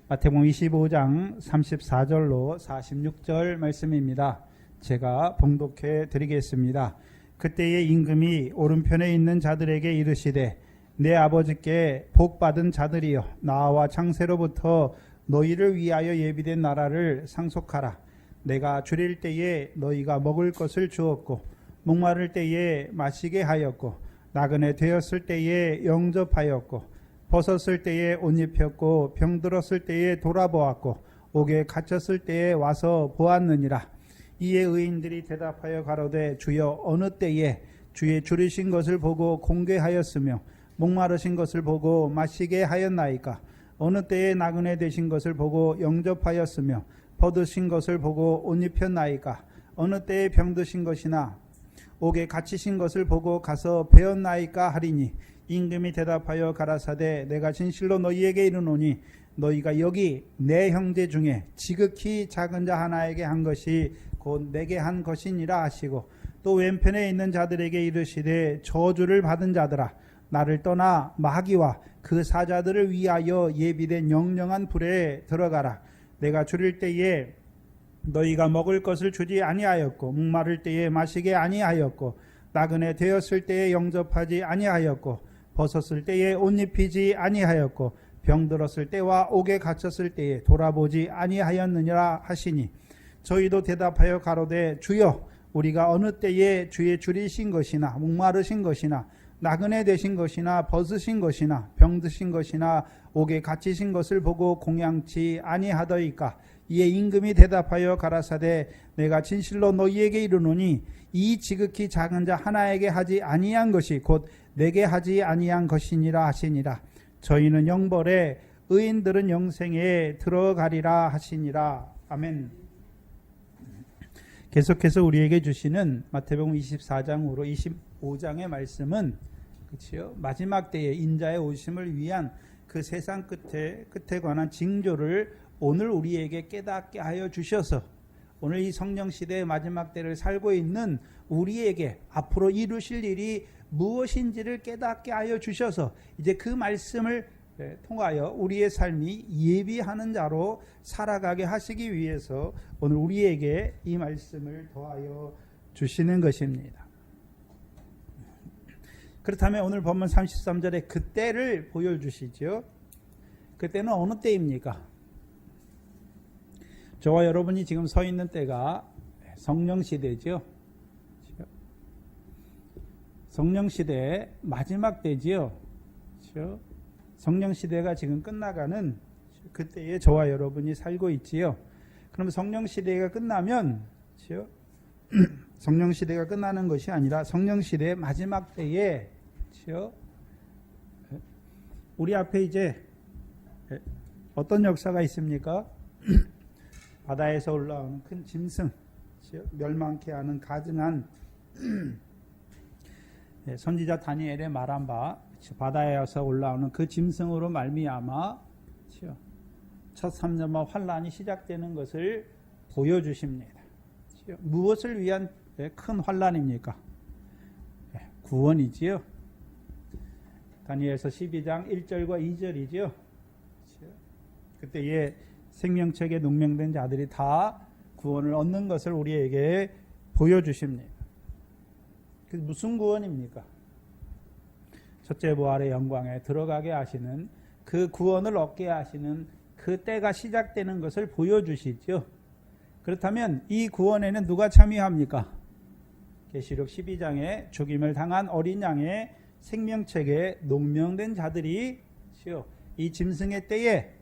마태복음 25장 34절로 46절 말씀입니다. 제가 봉독해 드리겠습니다. 그때의 임금이 오른편에 있는 자들에게 이르시되 내 아버지께 복받은 자들이여 나와 창세로부터 너희를 위하여 예비된 나라를 상속하라. 내가 줄일 때에 너희가 먹을 것을 주었고 목마를 때에 마시게 하였고 나그네 되었을 때에 영접하였고 벗었을 때에 옷 입혔고 병들었을 때에 돌아보았고 옥에 갇혔을 때에 와서 보았느니라. 이에 의인들이 대답하여 가로되 주여 어느 때에 주의 줄이신 것을 보고 공개하였으며 목마르신 것을 보고 마시게 하였나이까. 어느 때에 나그네 되신 것을 보고 영접하였으며 벗으신 것을 보고 옷 입혔나이까. 어느 때에 병드신 것이나 옥에 갇히신 것을 보고 가서 배웠나이까 하리니 임금이 대답하여 가라사대 내가 진실로 너희에게 이르노니 너희가 여기 내 형제 중에 지극히 작은 자 하나에게 한 것이 곧 내게 한 것이니라 하시고 또 왼편에 있는 자들에게 이르시되 저주를 받은 자들아 나를 떠나 마귀와 그 사자들을 위하여 예비된 영영한 불에 들어가라. 내가 줄일 때에 너희가 먹을 것을 주지 아니하였고 목마를 때에 마시게 아니하였고 나그네 되었을 때에 영접하지 아니하였고 벗었을 때에 옷 입히지 아니하였고 병들었을 때와 옥에 갇혔을 때에 돌아보지 아니하였느니라 하시니 저희도 대답하여 가로되 주여 우리가 어느 때에 주의 줄이신 것이나 목마르신 것이나 나그네 되신 것이나 벗으신 것이나 병드신 것이나 옥에 갇히신 것을 보고 공양치 아니하더이까. 이에 임금이 대답하여 가라사대 내가 진실로 너희에게 이르노니 이 지극히 작은 자 하나에게 하지 아니한 것이 곧 내게 하지 아니한 것이니라 하시니라. 저희는 영벌에 의인들은 영생에 들어가리라 하시니라. 아멘. 계속해서 우리에게 주시는 마태복음 24장으로 25장의 말씀은 그렇죠? 마지막 때에 인자의 오심을 위한 그 세상 끝에 관한 징조를 오늘 우리에게 깨닫게 하여 주셔서 오늘 이 성령 시대의 마지막 때를 살고 있는 우리에게 앞으로 이루실 일이 무엇인지를 깨닫게 하여 주셔서 이제 그 말씀을 통하여 우리의 삶이 예비하는 자로 살아가게 하시기 위해서 오늘 우리에게 이 말씀을 더하여 주시는 것입니다. 그렇다면 오늘 본문 33절에 그때를 보여주시죠. 그때는 어느 때입니까? 저와 여러분이 지금 서 있는 때가 성령 시대죠. 성령 시대의 마지막 때지요. 성령 시대가 지금 끝나가는 그때에 저와 여러분이 살고 있지요. 그럼 성령 시대가 끝나면 성령 시대가 끝나는 것이 아니라 성령 시대의 마지막 때에 우리 앞에 이제 어떤 역사가 있습니까? 바다에서 올라오는 큰 짐승, 멸망케 하는 가증한 선지자 다니엘의 말한 바 바다에서 올라오는 그 짐승으로 말미암아 첫 3년마 환란이 시작되는 것을 보여주십니다. 무엇을 위한 큰 환란입니까? 구원이지요. 다니엘서 12장 1절과 2절이지요. 그때에 생명책에 농명된 자들이 다 구원을 얻는 것을 우리에게 보여주십니다. 그 무슨 구원입니까? 첫째 부활의 영광에 들어가게 하시는 그 구원을 얻게 하시는 그 때가 시작되는 것을 보여주시죠. 그렇다면 이 구원에는 누가 참여합니까? 계시록 12장에 죽임을 당한 어린 양의 생명책에 농명된 자들이 이 짐승의 때에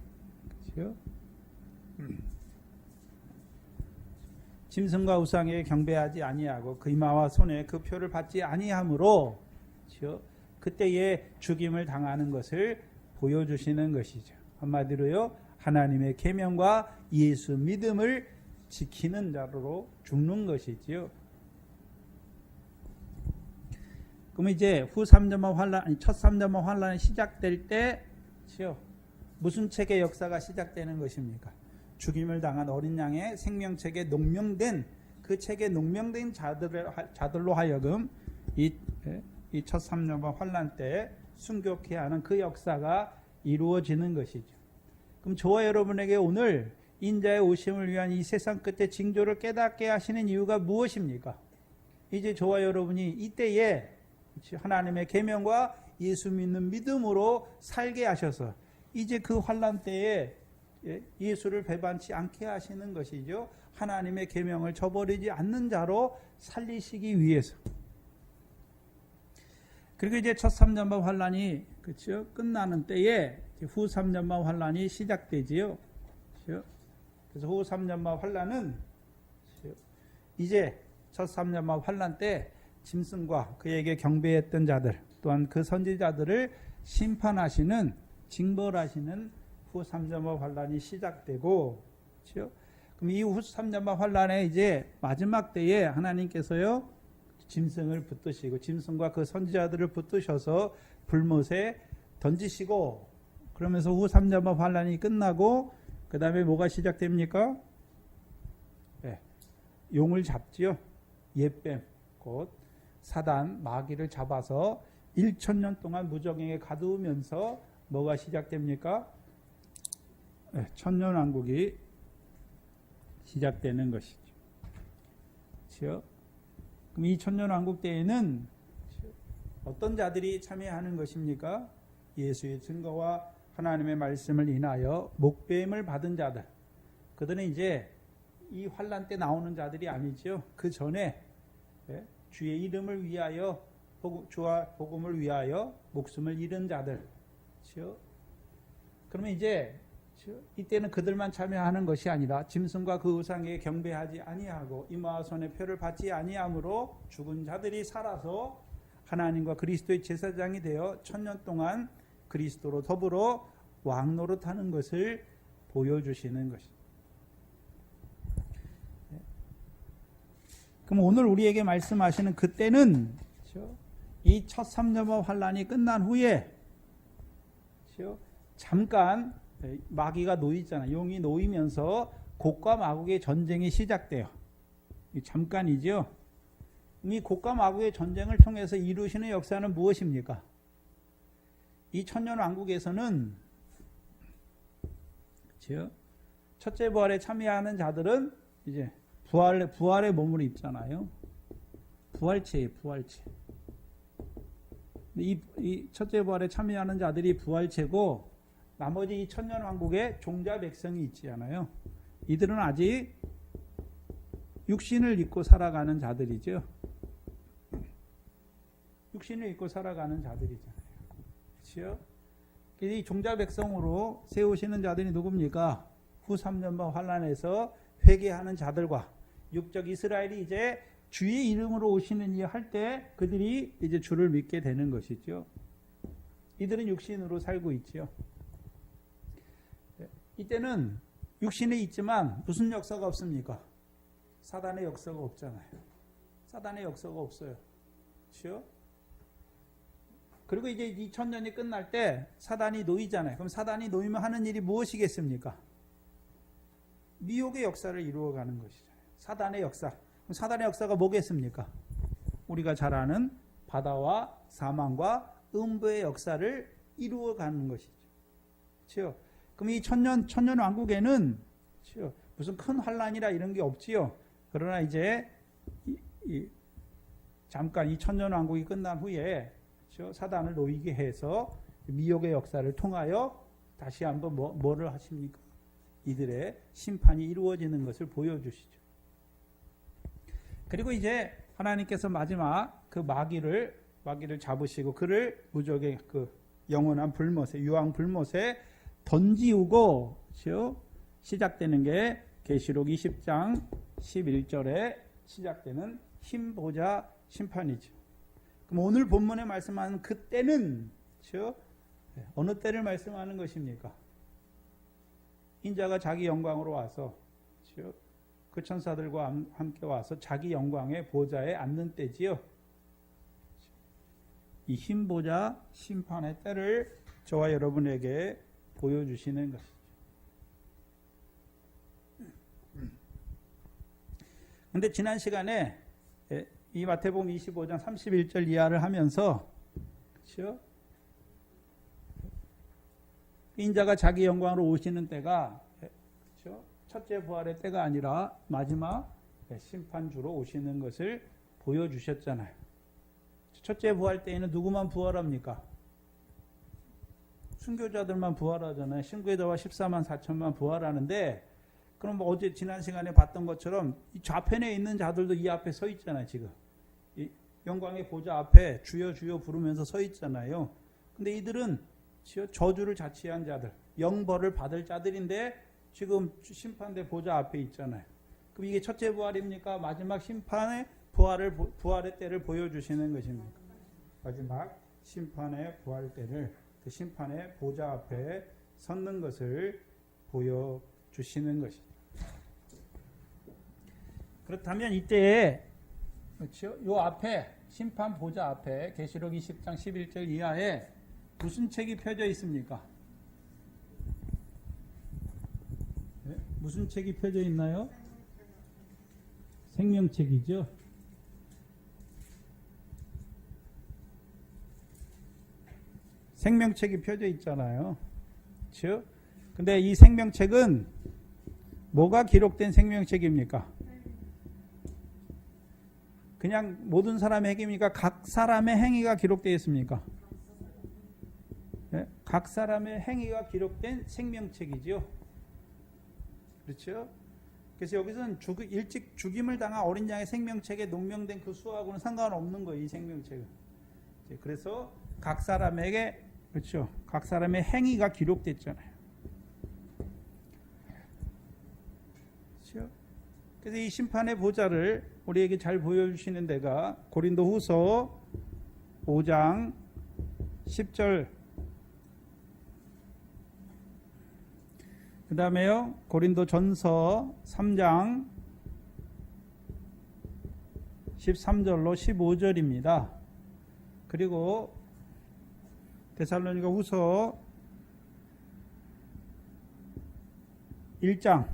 짐승과 우상에 경배하지 아니하고 그 이마와 손에 그 표를 받지 아니함으로 그때에 죽임을 당하는 것을 보여주시는 것이죠. 한마디로요, 하나님의 계명과 예수 믿음을 지키는 자로 죽는 것이지요. 그럼 이제 후 3년마 환란, 첫 3년마 환란이 시작될 때 무슨 책의 역사가 시작되는 것입니까? 죽임을 당한 어린 양의 생명책에 농명된 그 책에 농명된 자들로 하여금 이 첫 3년마 환란 때 순교케 하는 그 역사가 이루어지는 것이죠. 그럼 저와 여러분에게 오늘 인자의 오심을 위한 이 세상 끝의 징조를 깨닫게 하시는 이유가 무엇입니까? 이제 저와 여러분이 이때에 하나님의 계명과 예수 믿는 믿음으로 살게 하셔서 이제 그 환난 때에 예수를 배반치 않게 하시는 것이죠. 하나님의 계명을 저버리지 않는 자로 살리시기 위해서. 그리고 이제 첫 3년반 환난이 그렇죠? 끝나는 때에 후 3년반 환난이 시작되지요. 그렇죠? 그래서 후 3년반 환난은 이제 첫 3년반 환난 때 짐승과 그에게 경배했던 자들 또한 그 선지자들을 심판하시는 징벌하시는 후 3년반 환난이 시작되고 그렇죠? 그럼 이 후 3년반 환난의 이제 마지막 때에 하나님께서요 짐승을 붙드시고 짐승과 그 선지자들을 붙드셔서 불못에 던지시고 그러면서 후 3년반 환난이 끝나고 그 다음에 뭐가 시작됩니까? 네, 용을 잡지요. 옛뱀 곧 사단 마귀를 잡아서 1000년 동안 무정행에 가두면서 뭐가 시작됩니까? 네, 천년왕국이 시작되는 것이죠. 그렇죠? 그럼 이 천년왕국 때에는 어떤 자들이 참여하는 것입니까? 예수의 증거와 하나님의 말씀을 인하여 목배임을 받은 자들. 그들은 이제 이 환난 때 나오는 자들이 아니죠. 그 전에 주의 이름을 위하여 주와 복음을 위하여 목숨을 잃은 자들. 그렇죠? 그러면 이제 이때는 그들만 참여하는 것이 아니라 짐승과 그 우상에 경배하지 아니하고 이마와 손의 표를 받지 아니함으로 죽은 자들이 살아서 하나님과 그리스도의 제사장이 되어 1000년 동안 그리스도로 더불어 왕노릇하는 것을 보여주시는 것입니다. 그럼 오늘 우리에게 말씀하시는 그때는 이 첫 3년반 환난이 끝난 후에 잠깐 마귀가 놓이잖아요. 용이 놓이면서 곡과 마곡의 전쟁이 시작돼요. 잠깐이죠. 이 곡과 마곡의 전쟁을 통해서 이루시는 역사는 무엇입니까? 이 천년왕국에서는 그렇죠? 첫째 부활에 참여하는 자들은 이제 부활의 몸을 입잖아요. 부활체예요, 부활체. 이 첫째 부활에 참여하는 자들이 부활체고 나머지 이 천년왕국에 종자 백성이 있지 않아요. 이들은 아직 육신을 입고 살아가는 자들이죠. 육신을 입고 살아가는 자들이잖아요. 그렇죠? 이 종자 백성으로 세우시는 자들이 누굽니까? 후 3년반 환난에서 회개하는 자들과 육적 이스라엘이 이제 주의 이름으로 오시는 이 할 때 그들이 이제 주를 믿게 되는 것이죠. 이들은 육신으로 살고 있죠. 이때는 육신에 있지만 무슨 역사가 없습니까? 사단의 역사가 없잖아요. 사단의 역사가 없어요. 그렇죠? 그리고 이제 2000년이 끝날 때 사단이 놓이잖아요. 그럼 사단이 놓이면 하는 일이 무엇이겠습니까? 미혹의 역사를 이루어가는 것이잖아요. 사단의 역사. 그럼 사단의 역사가 뭐겠습니까? 우리가 잘 아는 바다와 사망과 음부의 역사를 이루어가는 것이죠. 그렇죠? 그럼 이 천년 왕국에는 무슨 큰 환란이라 이런 게 없지요. 그러나 이제 잠깐 이 천년 왕국이 끝난 후에 사단을 놓이게 해서 미혹의 역사를 통하여 다시 한번 뭐를 하십니까? 이들의 심판이 이루어지는 것을 보여주시죠. 그리고 이제 하나님께서 마지막 그 마귀를 잡으시고 그를 무적의 그 영원한 불못에 유황 불못에 던지우고 시작되는 게 계시록 20장 11절에 시작되는 흰보자 심판이죠. 그럼 오늘 본문에 말씀하는 그때는 어느 때를 말씀하는 것입니까? 인자가 자기 영광으로 와서 그 천사들과 함께 와서 자기 영광의 보좌에 앉는 때지요. 이 흰보자 심판의 때를 저와 여러분에게 보여주시는 것이죠. 그런데 지난 시간에 이 마태복음 25장 31절 이하를 하면서 그렇죠? 인자가 자기 영광으로 오시는 때가 그렇죠? 첫째 부활의 때가 아니라 마지막 심판주로 오시는 것을 보여주셨잖아요. 첫째 부활 때에는 누구만 부활합니까? 순교자들만 부활하잖아요. 신구자와 14만 4천만 부활하는데, 그럼 어제 지난 시간에 봤던 것처럼 이 좌편에 있는 자들도 이 앞에 서 있잖아요. 지금 이 영광의 보좌 앞에 주여 주여 부르면서 서 있잖아요. 근데 이들은 저주를 자취한 자들, 영벌을 받을 자들인데 지금 심판대 보좌 앞에 있잖아요. 그럼 이게 첫째 부활입니까? 마지막 심판의 부활의 때를 보여주시는 것입니까? 마지막 심판의 부활 때를, 그 심판의 보좌 앞에 섰는 것을 보여주시는 것입니다. 그렇다면 이때에 그렇죠? 요 앞에 심판 보좌 앞에 계시록 20장 11절 이하에 무슨 책이 펴져 있습니까? 네? 무슨 책이 펴져 있나요? 생명책이죠. 생명책이 펴져 있잖아요. 그렇죠? 근데 이 생명책은 뭐가 기록된 생명책입니까? 그냥 모든 사람의 행위입니까? 각 사람의 행위가 기록되어 있습니까? 네? 각 사람의 행위가 기록된 생명책이죠. 그렇죠? 그래서 여기서는 일찍 죽임을 당한 어린 양의 생명책에 농명된 그 수하고는 상관없는 거예요. 이 생명책은. 그래서 각 사람에게 그렇죠. 각 사람의 행위가 기록됐잖아요. 그렇죠? 그래서 이 심판의 보좌를 우리에게 잘 보여주시는 데가 고린도후서 5장 10절, 그 다음에요 고린도전서 3장 13절로 15절입니다. 그리고 데살로니가 후서 1장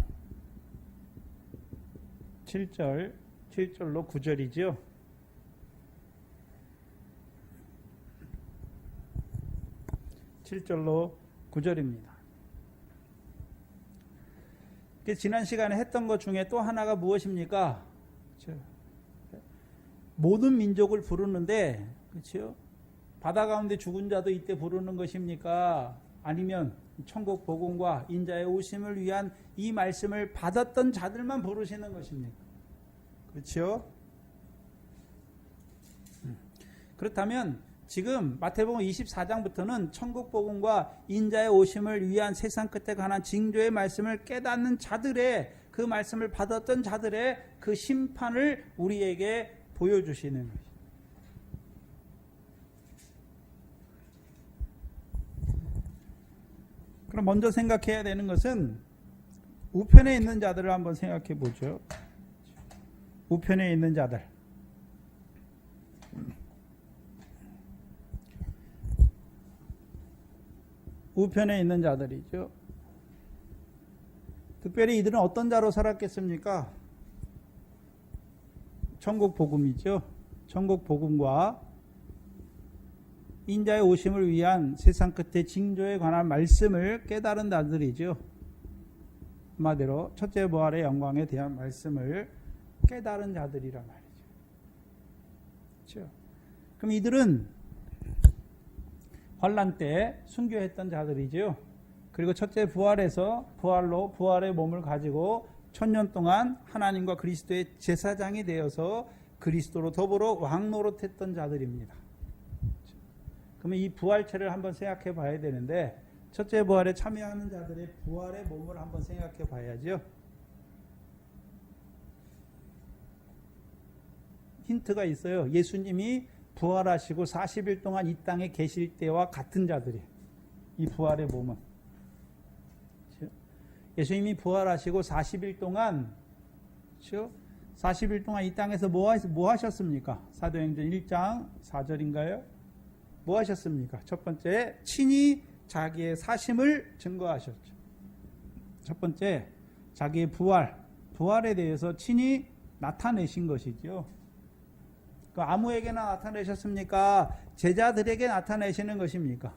7절로 9절이죠. (7절로 9절입니다) 지난 시간에 했던 것 중에 또 하나가 무엇입니까? 모든 민족을 부르는데, 그렇죠? 바다 가운데 죽은 자도 이때 부르는 것입니까? 아니면 천국 복음과 인자의 오심을 위한 이 말씀을 받았던 자들만 부르시는 것입니까? 그렇죠? 그렇다면 지금 마태복음 24장부터는 천국 복음과 인자의 오심을 위한 세상 끝에 관한 징조의 말씀을 깨닫는 자들의, 그 말씀을 받았던 자들의 그 심판을 우리에게 보여주시는 것입니다. 그럼 먼저 생각해야 되는 것은 우편에 있는 자들을 한번 생각해 보죠. 우편에 있는 자들. 우편에 있는 자들이죠. 특별히 이들은 어떤 자로 살았겠습니까? 천국 복음이죠. 천국 복음과 인자의 오심을 위한 세상 끝의 징조에 관한 말씀을 깨달은 자들이죠. 한마디로 첫째 부활의 영광에 대한 말씀을 깨달은 자들이란 말이죠. 그렇죠? 그럼 이들은 환난 때 순교했던 자들이죠. 그리고 첫째 부활에서 부활의 몸을 가지고 1000년 동안 하나님과 그리스도의 제사장이 되어서 그리스도로 더불어 왕노릇했던 자들입니다. 그러면 이 부활체를 한번 생각해 봐야 되는데, 첫째 부활에 참여하는 자들의 부활의 몸을 한번 생각해 봐야죠. 힌트가 있어요. 예수님이 부활하시고 40일 동안 이 땅에 계실 때와 같은 자들이, 이 부활의 몸은. 예수님이 부활하시고 40일 동안, 그렇죠? 40일 동안 이 땅에서 뭐 하셨습니까? 사도행전 1장 4절인가요? 뭐 하셨습니까? 첫 번째, 친히 자기의 사심을 증거하셨죠. 첫 번째, 자기의 부활에 대해서 친히 나타내신 것이죠. 아무에게나 나타내셨습니까? 제자들에게 나타내시는 것입니까?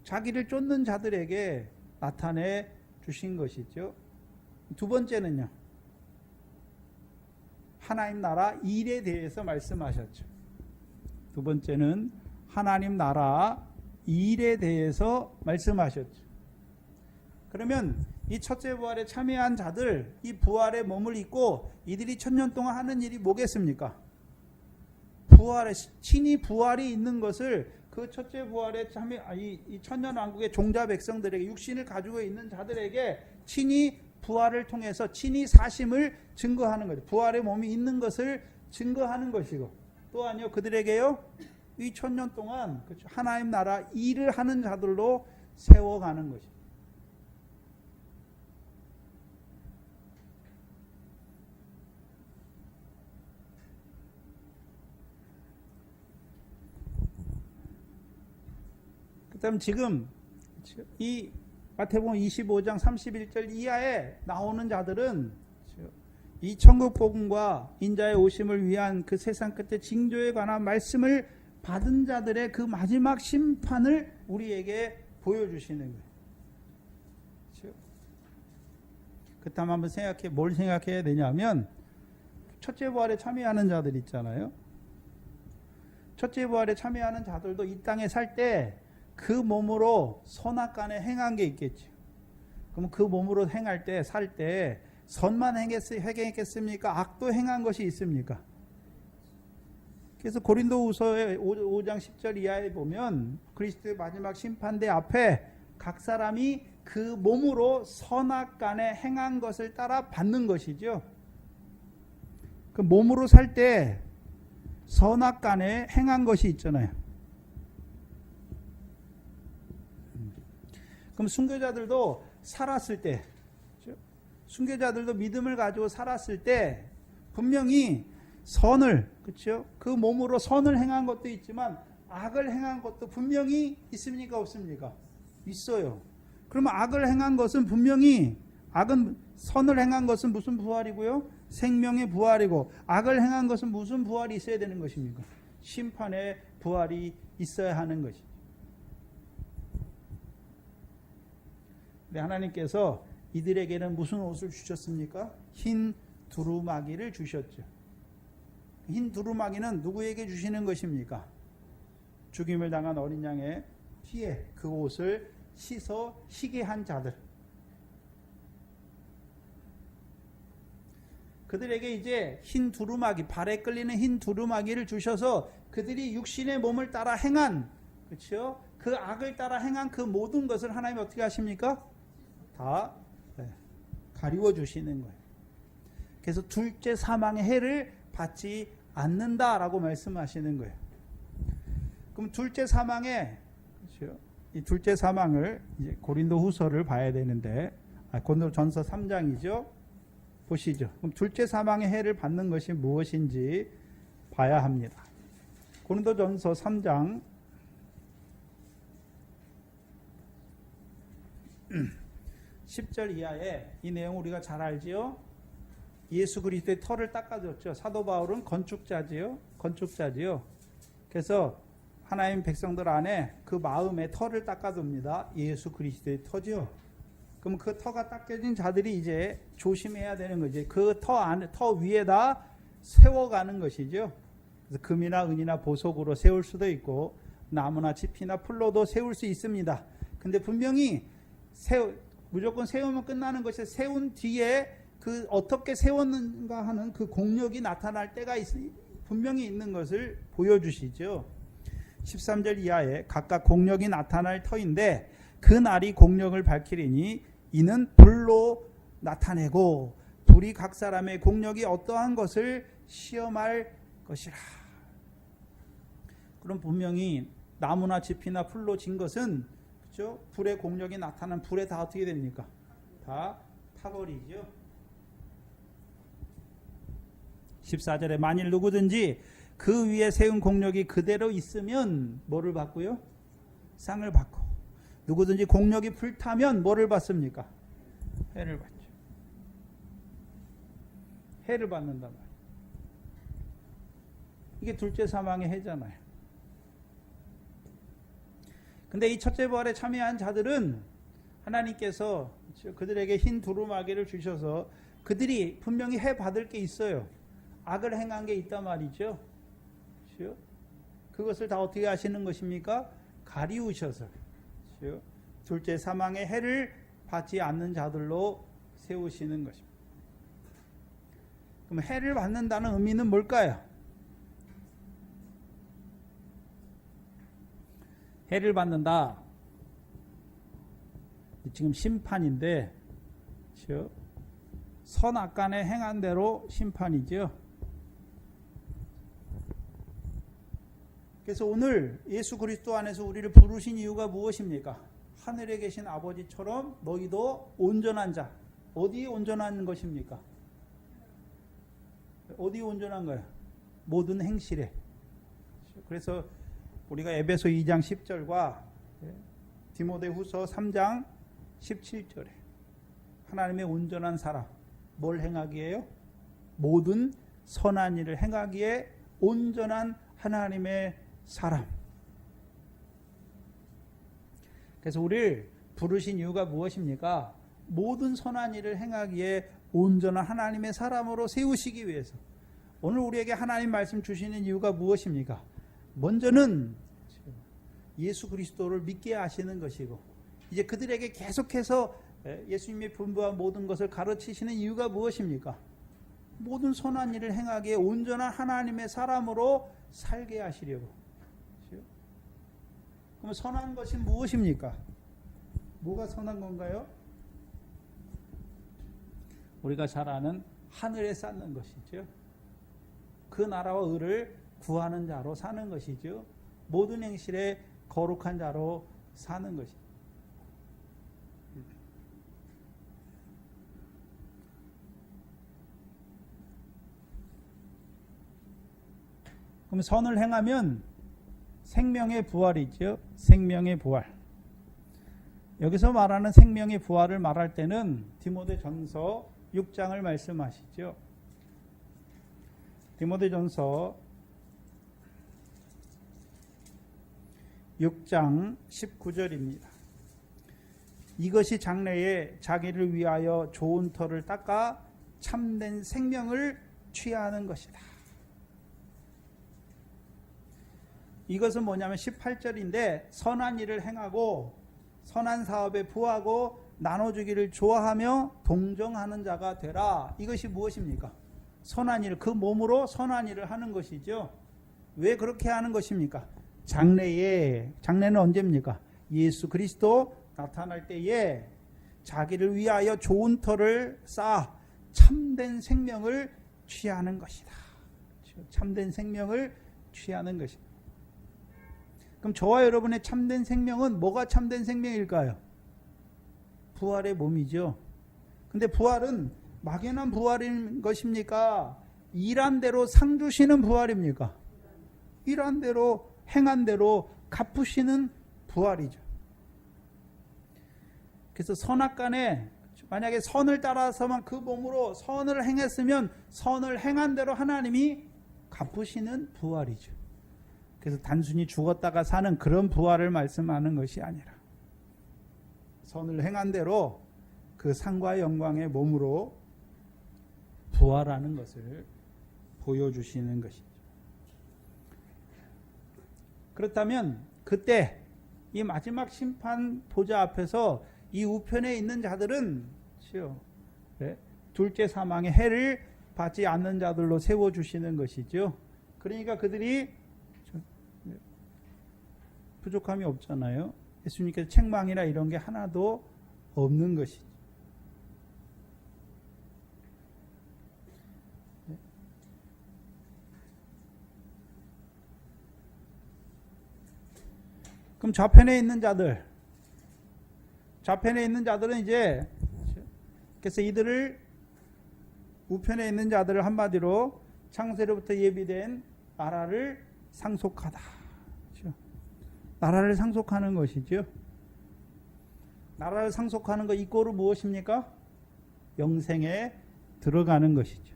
자기를 쫓는 자들에게 나타내 주신 것이죠. 두 번째는요. 하나님 나라 일에 대해서 말씀하셨죠. 두 번째는 하나님 나라 일에 대해서 말씀하셨죠. 그러면 이 첫째 부활에 참여한 자들, 이 부활의 몸을 입고 이들이 1000년 동안 하는 일이 뭐겠습니까? 친히 부활이 있는 것을 그 첫째 부활에 참여, 이 천년왕국의 종자 백성들에게, 육신을 가지고 있는 자들에게 친히 부활을 통해서 친히 사심을 증거하는 거죠. 부활의 몸이 있는 것을 증거하는 것이고, 또한요 그들에게요 이 1000년 동안 하나님 나라 일을 하는 자들로 세워가는 것입니다. 그다음 지금 이 마태복음 25장 31절 이하에 나오는 자들은 이 천국 복음과 인자의 오심을 위한 그 세상 끝의 징조에 관한 말씀을 받은 자들의 그 마지막 심판을 우리에게 보여주시는 거예요. 그다음 한번 뭘 생각해야 되냐면, 첫째 부활에 참여하는 자들 있잖아요. 첫째 부활에 참여하는 자들도 이 땅에 살 때 그 몸으로 선악간에 행한 게 있겠죠. 그럼 그 몸으로 행할 때, 살 때 선만 행했겠습니까? 악도 행한 것이 있습니까? 그래서 고린도후서의 5장 10절 이하에 보면 그리스도의 마지막 심판대 앞에 각 사람이 그 몸으로 선악간에 행한 것을 따라 받는 것이죠. 그 몸으로 살 때 선악간에 행한 것이 있잖아요. 그럼 순교자들도 살았을 때, 순교자들도 믿음을 가지고 살았을 때 분명히 선을, 그렇죠? 그 몸으로 선을 행한 것도 있지만 악을 행한 것도 분명히 있습니까? 없습니까? 있어요. 그러면 악을 행한 것은 분명히, 선을 행한 것은 무슨 부활이고요? 생명의 부활이고, 악을 행한 것은 무슨 부활이 있어야 되는 것입니까? 심판의 부활이 있어야 하는 것입니다. 근데 하나님께서 이들에게는 무슨 옷을 주셨습니까? 흰 두루마기를 주셨죠. 흰 두루마기는 누구에게 주시는 것입니까? 죽임을 당한 어린 양의 피에 그 옷을 씻어 희게 한 자들. 그들에게 이제 흰 두루마기, 발에 끌리는 흰 두루마기를 주셔서 그들이 육신의 몸을 따라 행한, 그렇죠? 그 악을 따라 행한 그 모든 것을 하나님이 어떻게 하십니까? 다 가리워 주시는 거예요. 그래서 둘째 사망의 해를 받지 않는다라고 말씀하시는 거예요. 그럼 둘째 사망의, 그렇죠? 이 둘째 사망을 이제 고린도후서를 봐야 되는데, 고린도전서 3장이죠. 보시죠. 그럼 둘째 사망의 해를 받는 것이 무엇인지 봐야 합니다. 고린도전서 3장 10절 이하에 이 내용 우리가 잘 알지요. 예수 그리스도의 터를 닦아줬죠. 사도 바울은 건축자지요. 그래서 하나님 백성들 안에 그 마음의 터를 닦아둡니다. 예수 그리스도의 터죠. 그럼 그 터가 닦여진 자들이 이제 조심해야 되는 거지. 그 터 위에다 세워가는 것이죠. 그래서 금이나 은이나 보석으로 세울 수도 있고, 나무나 짚이나 풀로도 세울 수 있습니다. 근데 분명히 무조건 세우면 끝나는 것이, 세운 뒤에 그 어떻게 세웠는가 하는 그 공력이 나타날 때가 분명히 있는 것을 보여주시죠. 13절 이하에 각각 공력이 나타날 터인데 그 날이 공력을 밝히리니 이는 불로 나타내고 불이 각 사람의 공력이 어떠한 것을 시험할 것이라. 그럼 분명히 나무나 짚이나 풀로 진 것은, 그렇죠? 불의 공력이 나타난 불에 다 어떻게 됩니까? 다 타버리죠. 14절에 만일 누구든지 그 위에 세운 공력이 그대로 있으면 뭐를 받고요? 상을 받고, 누구든지 공력이 불타면 뭐를 받습니까? 해를 받죠. 해를 받는단 말이에요. 이게 둘째 사망의 해잖아요. 근데 이 첫째 부활에 참여한 자들은 하나님께서 그들에게 흰 두루마기를 주셔서 그들이 분명히 해 받을 게 있어요. 악을 행한 게 있단 말이죠. 그것을 다 어떻게 하시는 것입니까? 가리우셔서 둘째 사망의 해를 받지 않는 자들로 세우시는 것입니다. 그럼 해를 받는다는 의미는 뭘까요? 해를 받는다. 지금 심판인데 선악간에 행한 대로 심판이죠. 그래서 오늘 예수 그리스도 안에서 우리를 부르신 이유가 무엇입니까? 하늘에 계신 아버지처럼 너희도 온전한 자. 어디에 온전한 것입니까? 어디에 온전한 거예요? 모든 행실에. 그래서 우리가 에베소 2장 10절과 디모데후서 3장 17절에 하나님의 온전한 사람 뭘 행하기에요? 모든 선한 일을 행하기에 온전한 하나님의 사람. 그래서 우리를 부르신 이유가 무엇입니까? 모든 선한 일을 행하기에 온전한 하나님의 사람으로 세우시기 위해서. 오늘 우리에게 하나님 말씀 주시는 이유가 무엇입니까? 먼저는 예수 그리스도를 믿게 하시는 것이고, 이제 그들에게 계속해서 예수님이 분부한 모든 것을 가르치시는 이유가 무엇입니까? 모든 선한 일을 행하기에 온전한 하나님의 사람으로 살게 하시려고. 그럼 선한 것이 무엇입니까? 뭐가 선한 건가요? 우리가 잘 아는 하늘에 쌓는 것이죠. 그 나라와 의를 구하는 자로 사는 것이죠. 모든 행실에 거룩한 자로 사는 것이죠. 그럼 선을 행하면 생명의 부활이죠. 생명의 부활. 여기서 말하는 생명의 부활을 말할 때는 디모데전서 6장을 말씀하시죠. 디모데전서 6장 19절입니다. 이것이 장래에 자기를 위하여 좋은 터를 닦아 참된 생명을 취하는 것이다. 이것은 뭐냐면 18절인데 선한 일을 행하고 선한 사업에 부하고 나눠주기를 좋아하며 동정하는 자가 되라. 이것이 무엇입니까? 선한 일, 그 몸으로 선한 일을 하는 것이죠. 왜 그렇게 하는 것입니까? 장래는 언제입니까? 예수 그리스도 나타날 때에 자기를 위하여 좋은 터를 쌓아 참된 생명을 취하는 것이다. 참된 생명을 취하는 것이다. 그럼 저와 여러분의 참된 생명은 뭐가 참된 생명일까요? 부활의 몸이죠. 근데 부활은 막연한 부활인 것입니까? 일한 대로 상 주시는 부활입니까? 일한 대로 행한 대로 갚으시는 부활이죠. 그래서 선악간에 만약에 선을 따라서만 그 몸으로 선을 행했으면 선을 행한 대로 하나님이 갚으시는 부활이죠. 그래서 단순히 죽었다가 사는 그런 부활을 말씀하는 것이 아니라 선을 행한 대로 그 상과 영광의 몸으로 부활하는 것을 보여주시는 것이죠. 그렇다면 그때 이 마지막 심판 보좌 앞에서 이 우편에 있는 자들은 둘째 사망의 해를 받지 않는 자들로 세워주시는 것이죠. 그러니까 그들이 부족함이 없잖아요. 예수님께서 책망이나 이런 게 하나도 없는 것이죠. 그럼 좌편에 있는 자들은 이제 그래서 이들을 우편에 있는 자들을 한마디로 창세로부터 예비된 나라를 상속하다. 그렇죠? 나라를 상속하는 것이죠. 나라를 상속하는 것 이꼬르 무엇입니까? 영생에 들어가는 것이죠.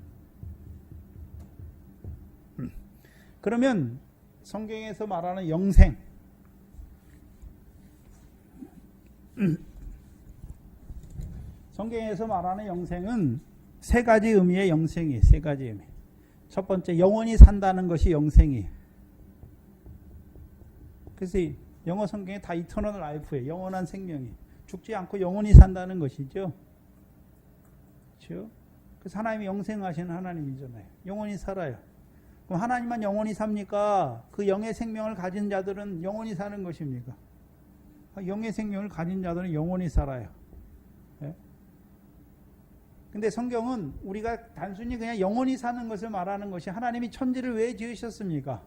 그러면 성경에서 말하는 영생, 성경에서 말하는 영생은 세 가지 의미의 영생이에요. 세 가지 의미. 첫 번째, 영원히 산다는 것이 영생이에요. 그래서 영어 성경에 다 이터널 라이프예요. 영원한 생명이. 죽지 않고 영원히 산다는 것이죠. 그렇죠? 그래서 하나님이 영생하시는 하나님이잖아요. 영원히 살아요. 그럼 하나님만 영원히 삽니까? 그 영의 생명을 가진 자들은 영원히 사는 것입니까? 영의 생명을 가진 자들은 영원히 살아요. 예? 근데 성경은 우리가 단순히 그냥 영원히 사는 것을 말하는 것이, 하나님이 천지를 왜 지으셨습니까?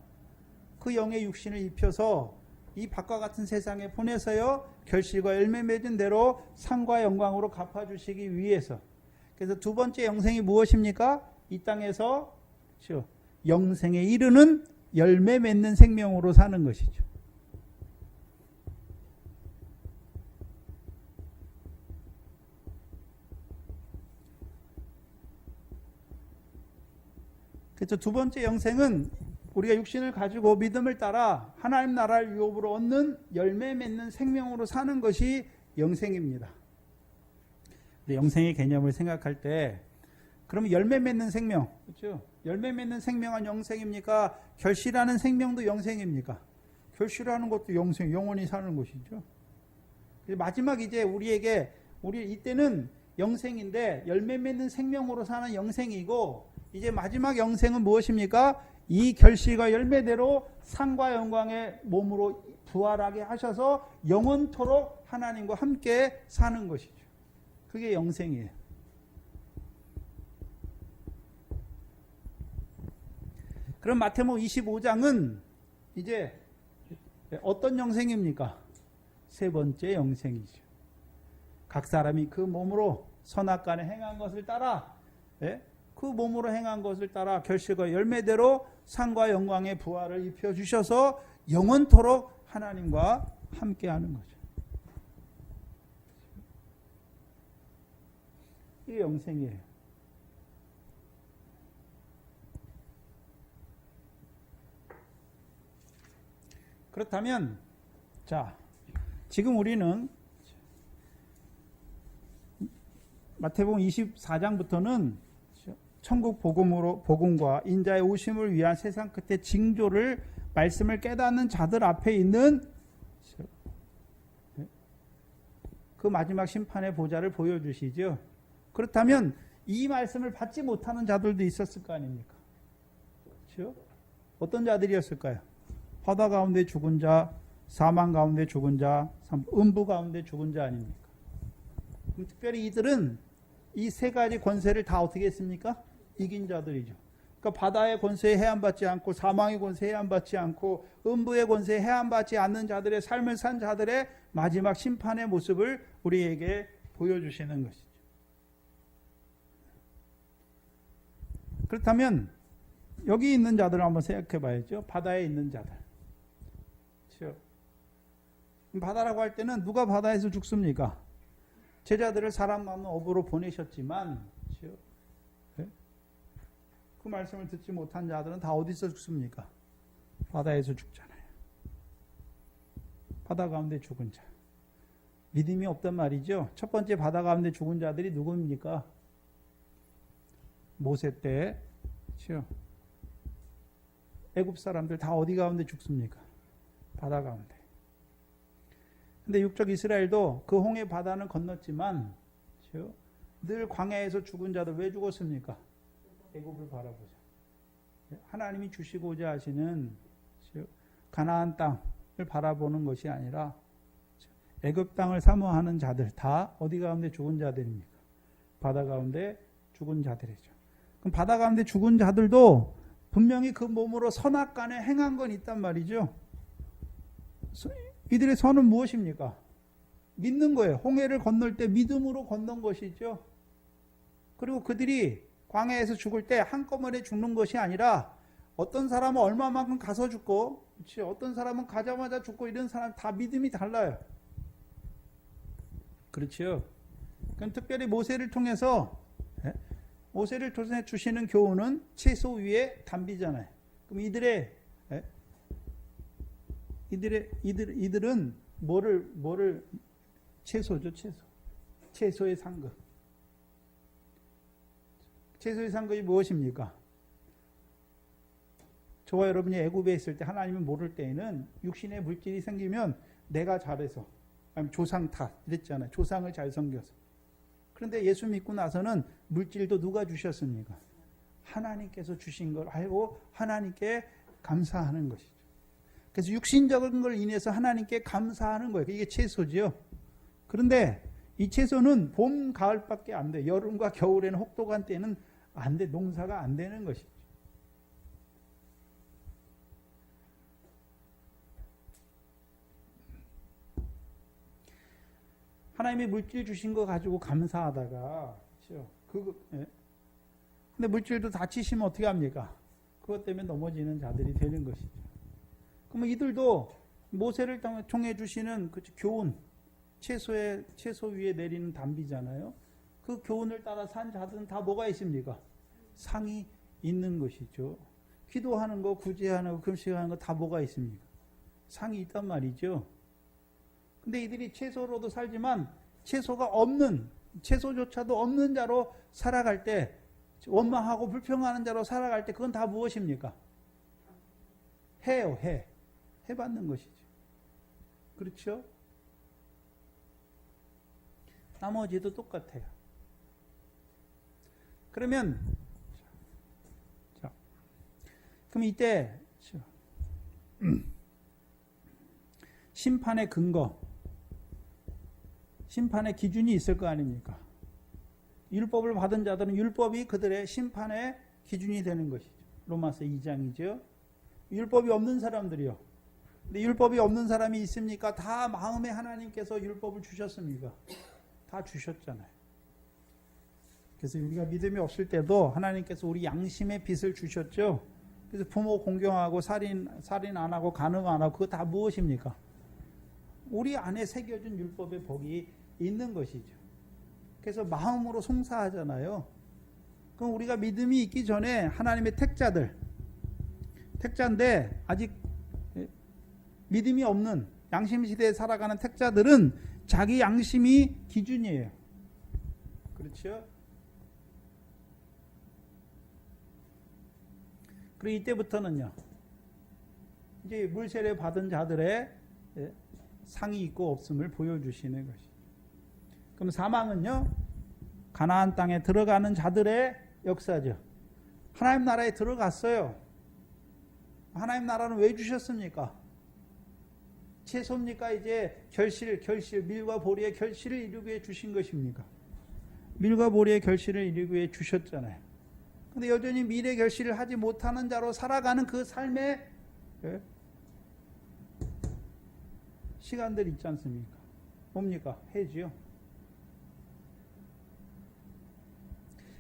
그 영의 육신을 입혀서 이 밖과 같은 세상에 보내서요, 결실과 열매 맺은 대로 상과 영광으로 갚아주시기 위해서. 그래서 두 번째 영생이 무엇입니까? 이 땅에서 그렇죠, 영생에 이르는 열매 맺는 생명으로 사는 것이죠. 그래서 두 번째 영생은 우리가 육신을 가지고 믿음을 따라 하나님 나라를 유업으로 얻는 열매 맺는 생명으로 사는 것이 영생입니다. 근데 영생의 개념을 생각할 때, 그러면 열매 맺는 생명, 그렇죠? 열매 맺는 생명은 영생입니까? 결실하는 생명도 영생입니까? 결실하는 것도 영생, 영원히 사는 것이죠. 마지막 이제 우리에게, 우리 이때는 영생인데 열매 맺는 생명으로 사는 영생이고, 이제 마지막 영생은 무엇입니까? 이 결실과 열매대로 상과 영광의 몸으로 부활하게 하셔서 영원토록 하나님과 함께 사는 것이죠. 그게 영생이에요. 그럼 마태복음 25장은 이제 어떤 영생입니까? 세 번째 영생이죠. 각 사람이 그 몸으로 선악간에 행한 것을 따라, 그 몸으로 행한 것을 따라 결실과 열매대로 상과 영광의 부활을 입혀주셔서 영원토록 하나님과 함께하는 거죠. 이게 영생이에요. 그렇다면, 자, 지금 우리는 마태복음 24장부터는 천국 복음과 인자의 오심을 위한 세상 끝의 징조를, 말씀을 깨닫는 자들 앞에 있는 그 마지막 심판의 보좌를 보여주시죠. 그렇다면 이 말씀을 받지 못하는 자들도 있었을 거 아닙니까? 그렇죠? 어떤 자들이었을까요? 바다 가운데 죽은 자, 사망 가운데 죽은 자, 음부 가운데 죽은 자 아닙니까? 그럼 특별히 이들은 이 세 가지 권세를 다 어떻게 했습니까? 이긴 자들이죠. 그러니까 바다의 권세에 해함받지 않고, 사망의 권세에 해함받지 않고, 음부의 권세에 해함받지 않는 자들의 삶을 산 자들의 마지막 심판의 모습을 우리에게 보여주시는 것이죠. 그렇다면 여기 있는 자들을 한번 생각해 봐야죠. 바다에 있는 자들. 그렇죠? 바다라고 할 때는 누가 바다에서 죽습니까? 제자들을 사람 많은 어부로 보내셨지만, 그렇죠? 그 말씀을 듣지 못한 자들은 다 어디서 죽습니까? 바다에서 죽잖아요. 바다 가운데 죽은 자. 믿음이 없단 말이죠. 첫 번째 바다 가운데 죽은 자들이 누구입니까? 모세 때, 그렇죠? 애굽 사람들 다 어디 가운데 죽습니까? 바다 가운데. 근데 육적 이스라엘도 그 홍해 바다는 건넜지만, 그렇죠? 늘 광야에서 죽은 자들 왜 죽었습니까? 애굽을 바라보자. 하나님이 주시고자 하시는 가나안 땅을 바라보는 것이 아니라 애굽 땅을 사모하는 자들 다 어디 가운데 죽은 자들입니까? 바다 가운데 죽은 자들이죠. 그럼 바다 가운데 죽은 자들도 분명히 그 몸으로 선악간에 행한 건 있단 말이죠. 이들의 선은 무엇입니까? 믿는 거예요. 홍해를 건널 때 믿음으로 건넌 것이죠. 그리고 그들이 광야에서 죽을 때 한꺼번에 죽는 것이 아니라, 어떤 사람은 얼마만큼 가서 죽고, 그렇지? 어떤 사람은 가자마자 죽고, 이런 사람 다 믿음이 달라요. 그렇죠? 그럼 특별히 모세를 통해서 주시는 교훈은 채소 위에 담비잖아요. 그럼 이들은 뭐를 채소죠, 채소. 채소의 상급. 채소의 상급이 무엇입니까? 저와 여러분이 애굽에 있을 때 하나님을 모를 때에는 육신의 물질이 생기면 내가 잘해서 아니면 조상 탓 이랬잖아요. 조상을 잘 섬겨서. 그런데 예수 믿고 나서는 물질도 누가 주셨습니까? 하나님께서 주신 걸 알고 하나님께 감사하는 것이죠. 그래서 육신적인 걸 인해서 하나님께 감사하는 거예요. 이게 채소죠. 그런데 이 채소는 봄, 가을밖에 안 돼. 여름과 겨울에는 혹독한 때는 안 돼. 농사가 안 되는 것이죠. 하나님이 물질 주신 거 가지고 감사하다가, 그렇죠? 근데 물질도 다치시면 어떻게 합니까? 그것 때문에 넘어지는 자들이 되는 것이죠. 그러면 이들도 모세를 통해 주시는 그 교훈, 채소 위에 내리는 단비잖아요. 그 교훈을 따라 산 자들은 다 뭐가 있습니까? 상이 있는 것이죠. 기도하는 거, 구제하는 거, 금식하는 거 다 뭐가 있습니까? 상이 있단 말이죠. 근데 이들이 채소로도 살지만 채소가 없는, 채소조차도 없는 자로 살아갈 때, 원망하고 불평하는 자로 살아갈 때 그건 다 무엇입니까? 해요, 해. 해받는 것이죠. 그렇죠? 나머지도 똑같아요. 그러면, 그럼 이때, 심판의 근거, 심판의 기준이 있을 거 아닙니까? 율법을 받은 자들은 율법이 그들의 심판의 기준이 되는 것이죠. 로마서 2장이죠. 율법이 없는 사람들이요. 근데 율법이 없는 사람이 있습니까? 다 마음에 하나님께서 율법을 주셨습니까? 다 주셨잖아요. 그래서 우리가 믿음이 없을 때도 하나님께서 우리 양심의 빚을 주셨죠. 그래서 부모 공경하고 살인 안 하고 간음 안 하고 그거 다 무엇입니까? 우리 안에 새겨진 율법의 복이 있는 것이죠. 그래서 마음으로 송사하잖아요. 그럼 우리가 믿음이 있기 전에 하나님의 택자인데 아직 믿음이 없는 양심 시대에 살아가는 택자들은 자기 양심이 기준이에요. 그렇죠? 그리고 이때부터는요. 이제 물세례 받은 자들의 상이 있고 없음을 보여주시는 것이죠. 그럼 사망은요, 가나안 땅에 들어가는 자들의 역사죠. 하나님 나라에 들어갔어요. 하나님 나라는 왜 주셨습니까? 채소입니까? 이제 결실, 밀과 보리의 결실을 이루기 위해 주신 것입니까? 밀과 보리의 결실을 이루기 위해 주셨잖아요. 근데 여전히 밀의 결실을 하지 못하는 자로 살아가는 그 삶의 시간들 있지 않습니까? 뭡니까? 해지요.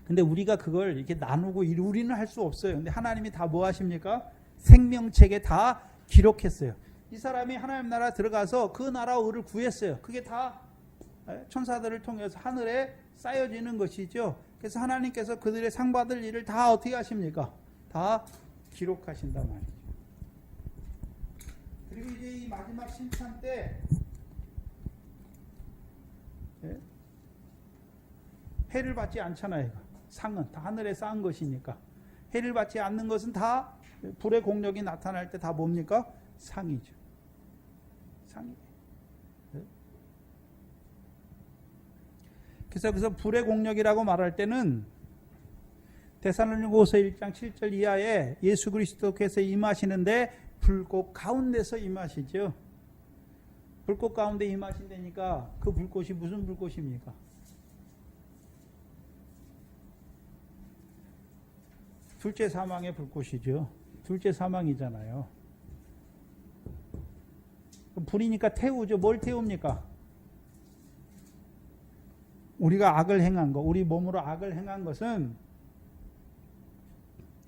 근데 우리가 그걸 이렇게 나누고 우리는 할 수 없어요. 근데 하나님이 다 뭐 하십니까? 생명책에 다 기록했어요. 이 사람이 하나님 나라 들어가서 그 나라 의를 구했어요. 그게 다 천사들을 통해서 하늘에 쌓여지는 것이죠. 그래서 하나님께서 그들의 상 받을 일을 다 어떻게 하십니까? 다 기록하신단 말이죠. 그리고 이제 이 마지막 심판 때 해를 받지 않잖아요. 상은 다 하늘에 쌓은 것이니까. 해를 받지 않는 것은 다 불의 공력이 나타날 때 다 뭡니까? 상이죠. 상이에요. 그래서 불의 공력이라고 말할 때는 데살로니가후서 1장 7절 이하에 예수 그리스도께서 임하시는데 불꽃 가운데서 임하시죠. 불꽃 가운데 임하신다니까 그 불꽃이 무슨 불꽃입니까? 둘째 사망의 불꽃이죠. 둘째 사망이잖아요. 불이니까 태우죠. 뭘 태웁니까? 우리가 악을 행한 것, 우리 몸으로 악을 행한 것은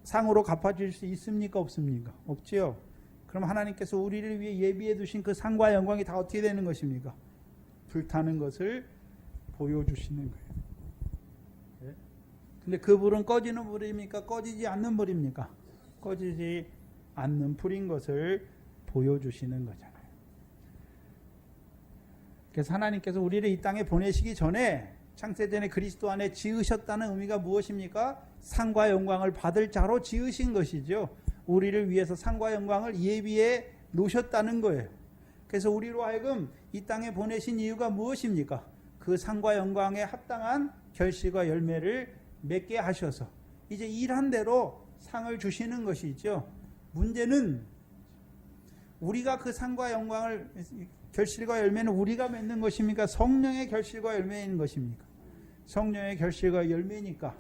상으로 갚아줄 수 있습니까? 없습니까? 없지요. 그럼 하나님께서 우리를 위해 예비해 두신 그 상과 영광이 다 어떻게 되는 것입니까? 불타는 것을 보여주시는 거예요. 네? 근데 그 불은 꺼지는 불입니까? 꺼지지 않는 불입니까? 꺼지지 않는 불인 것을 보여주시는 거잖아요. 그래서 하나님께서 우리를 이 땅에 보내시기 전에 창세전에 그리스도 안에 지으셨다는 의미가 무엇입니까? 상과 영광을 받을 자로 지으신 것이죠. 우리를 위해서 상과 영광을 예비해 놓으셨다는 거예요. 그래서 우리로 하여금 이 땅에 보내신 이유가 무엇입니까? 그 상과 영광에 합당한 결실과 열매를 맺게 하셔서 이제 일한 대로 상을 주시는 것이죠. 문제는 우리가 그 상과 영광을 결실과 열매는 우리가 맺는 것입니까? 성령의 결실과 열매인 것입니까? 성령의 결실과 열매니까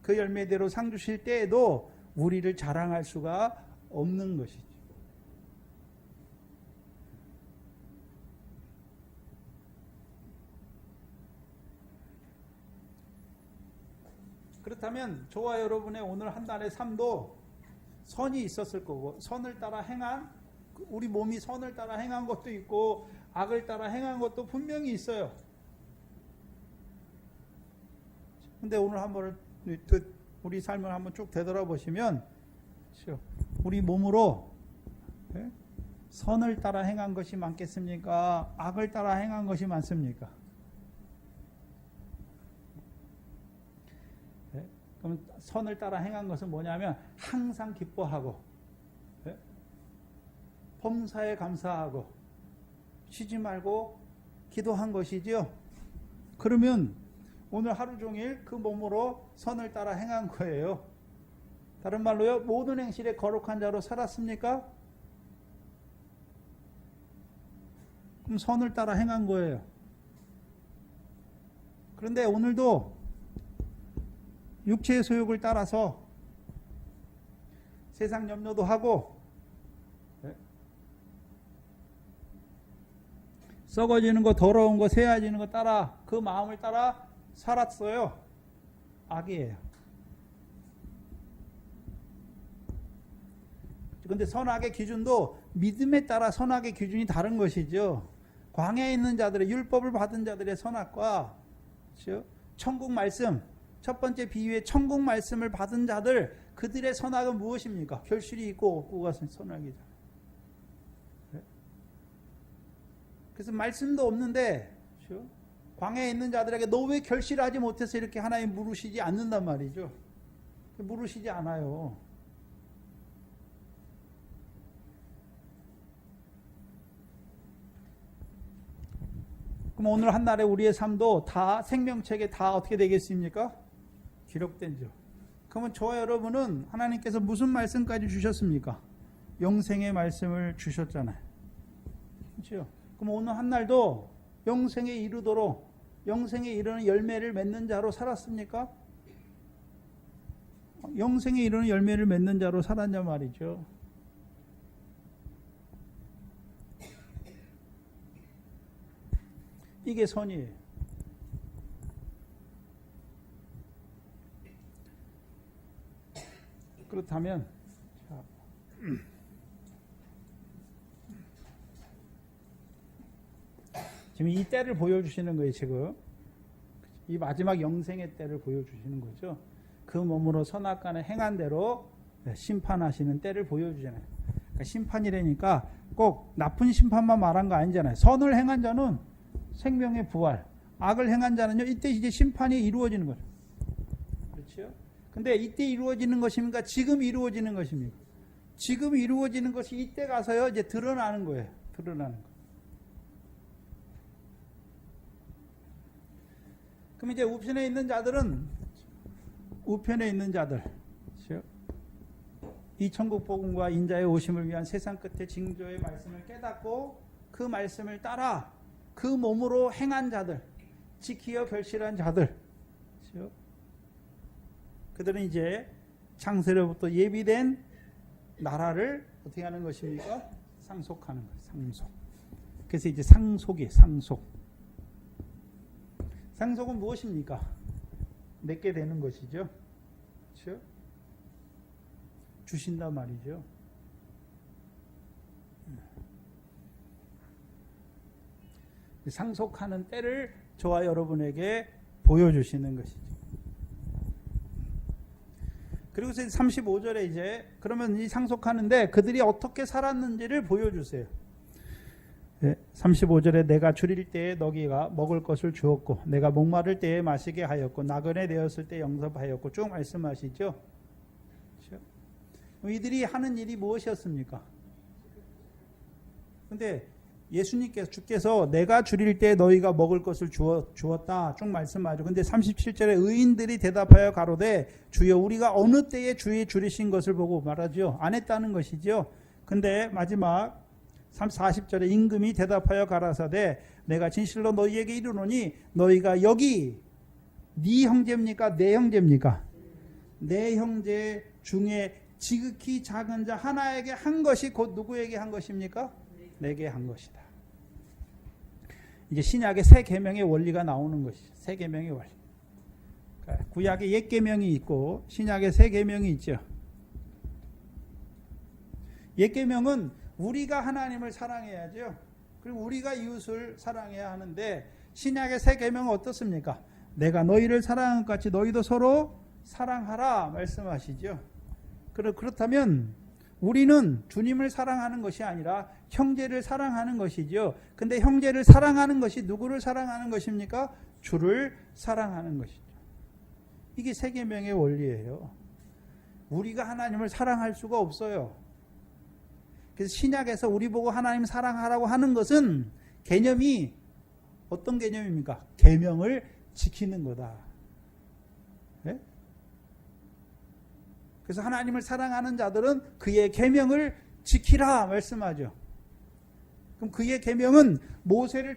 그 열매대로 상 주실 때에도 우리를 자랑할 수가 없는 것이죠. 그렇다면 저와 여러분의 오늘 한 달의 삶도 선이 있었을 거고, 선을 따라 행한, 우리 몸이 선을 따라 행한 것도 있고 악을 따라 행한 것도 분명히 있어요. 근데 오늘 한번 우리 삶을 한번 쭉 되돌아보시면 우리 몸으로 선을 따라 행한 것이 많겠습니까? 악을 따라 행한 것이 많습니까? 그럼 선을 따라 행한 것은 뭐냐면 항상 기뻐하고 범사에 감사하고 쉬지 말고 기도한 것이지요. 그러면 오늘 하루 종일 그 몸으로 선을 따라 행한 거예요. 다른 말로요, 모든 행실에 거룩한 자로 살았습니까? 그럼 선을 따라 행한 거예요. 그런데 오늘도 육체의 소욕을 따라서 세상 염려도 하고 썩어지는 거, 더러운 거, 새하지는 거 따라 그 마음을 따라 살았어요. 악이에요. 그런데 선악의 기준도 믿음에 따라 선악의 기준이 다른 것이죠. 광야에 있는 자들의, 율법을 받은 자들의 선악과 천국 말씀, 첫 번째 비유의 천국 말씀을 받은 자들, 그들의 선악은 무엇입니까? 결실이 있고 없고가 선악이잖아요. 그래서 말씀도 없는데 광야에 있는 자들에게 너 왜 결실하지 못해서 이렇게 하나님 물으시지 않는단 말이죠. 물으시지 않아요. 그럼 오늘 한 날에 우리의 삶도 다 생명책에 다 어떻게 되겠습니까? 기록된죠. 그러면 저와 여러분은 하나님께서 무슨 말씀까지 주셨습니까? 영생의 말씀을 주셨잖아요. 그렇죠? 그럼 오늘 한 날도 영생에 이르도록 영생에 이르는 열매를 맺는 자로 살았습니까? 영생에 이르는 열매를 맺는 자로 살았냐 말이죠. 이게 선이에요. 그렇다면 지금 이 때를 보여주시는 거예요. 지금 이 마지막 영생의 때를 보여주시는 거죠. 그 몸으로 선악간에 행한 대로 심판하시는 때를 보여주잖아요. 그러니까 심판이라니까 꼭 나쁜 심판만 말한 거 아니잖아요. 선을 행한 자는 생명의 부활, 악을 행한 자는요, 이때 이제 심판이 이루어지는 거죠. 그렇죠? 근데 이때 이루어지는 것입니까? 지금 이루어지는 것입니까? 지금 이루어지는 것이 이때 가서요, 이제 드러나는 거예요. 드러나는 거. 그럼 이제 우편에 있는 자들은, 우편에 있는 자들, 그렇죠? 이 천국 복음과 인자의 오심을 위한 세상 끝의 징조의 말씀을 깨닫고 그 말씀을 따라 그 몸으로 행한 자들, 지키어 결실한 자들, 그렇죠? 그들은 이제 창세로부터 예비된 나라를 어떻게 하는 것입니까? 상속하는 거예요. 상속. 그래서 이제 상속이에요. 상속. 상속은 무엇입니까? 내게 되는 것이죠. 그렇죠? 주신단 말이죠. 상속하는 때를 저와 여러분에게 보여주시는 것이죠. 그리고 35절에 이제 그러면 이 상속하는데 그들이 어떻게 살았는지를 보여주세요. 35절에 내가 줄일 때에 너희가 먹을 것을 주었고 내가 목마를 때에 마시게 하였고 나그네 되었을 때 영접하였고 쭉 말씀하시죠. 그렇죠? 이들이 하는 일이 무엇이었습니까? 근데 예수님께서 주께서 내가 줄일 때 너희가 먹을 것을 주었다 쭉 말씀하죠. 근데 37절에 의인들이 대답하여 가로되 주여 우리가 어느 때에 주의 줄이신 것을 보고 말하죠. 안 했다는 것이죠. 근데 마지막 40절에 임금이 대답하여 가라사대 내가 진실로 너희에게 이르노니 너희가 여기 네 형제입니까? 내 형제입니까? 내 형제 중에 지극히 작은 자 하나에게 한 것이 곧 누구에게 한 것입니까? 내게 한 것이다. 이제 신약의 새 계명의 원리가 나오는 것이죠. 새 계명의 원리. 구약의 옛 계명이 있고 신약의 새 계명이 있죠. 옛 계명은 우리가 하나님을 사랑해야죠. 그리고 우리가 이웃을 사랑해야 하는데 신약의 새 계명은 어떻습니까? 내가 너희를 사랑한 것 같이 너희도 서로 사랑하라 말씀하시죠. 그렇다면 우리는 주님을 사랑하는 것이 아니라 형제를 사랑하는 것이죠. 근데 형제를 사랑하는 것이 누구를 사랑하는 것입니까? 주를 사랑하는 것이죠. 이게 새 계명의 원리예요. 우리가 하나님을 사랑할 수가 없어요. 그래서 신약에서 우리 보고 하나님 사랑하라고 하는 것은 개념이 어떤 개념입니까? 계명을 지키는 거다. 네? 그래서 하나님을 사랑하는 자들은 그의 계명을 지키라 말씀하죠. 그럼 그의 계명은 모세를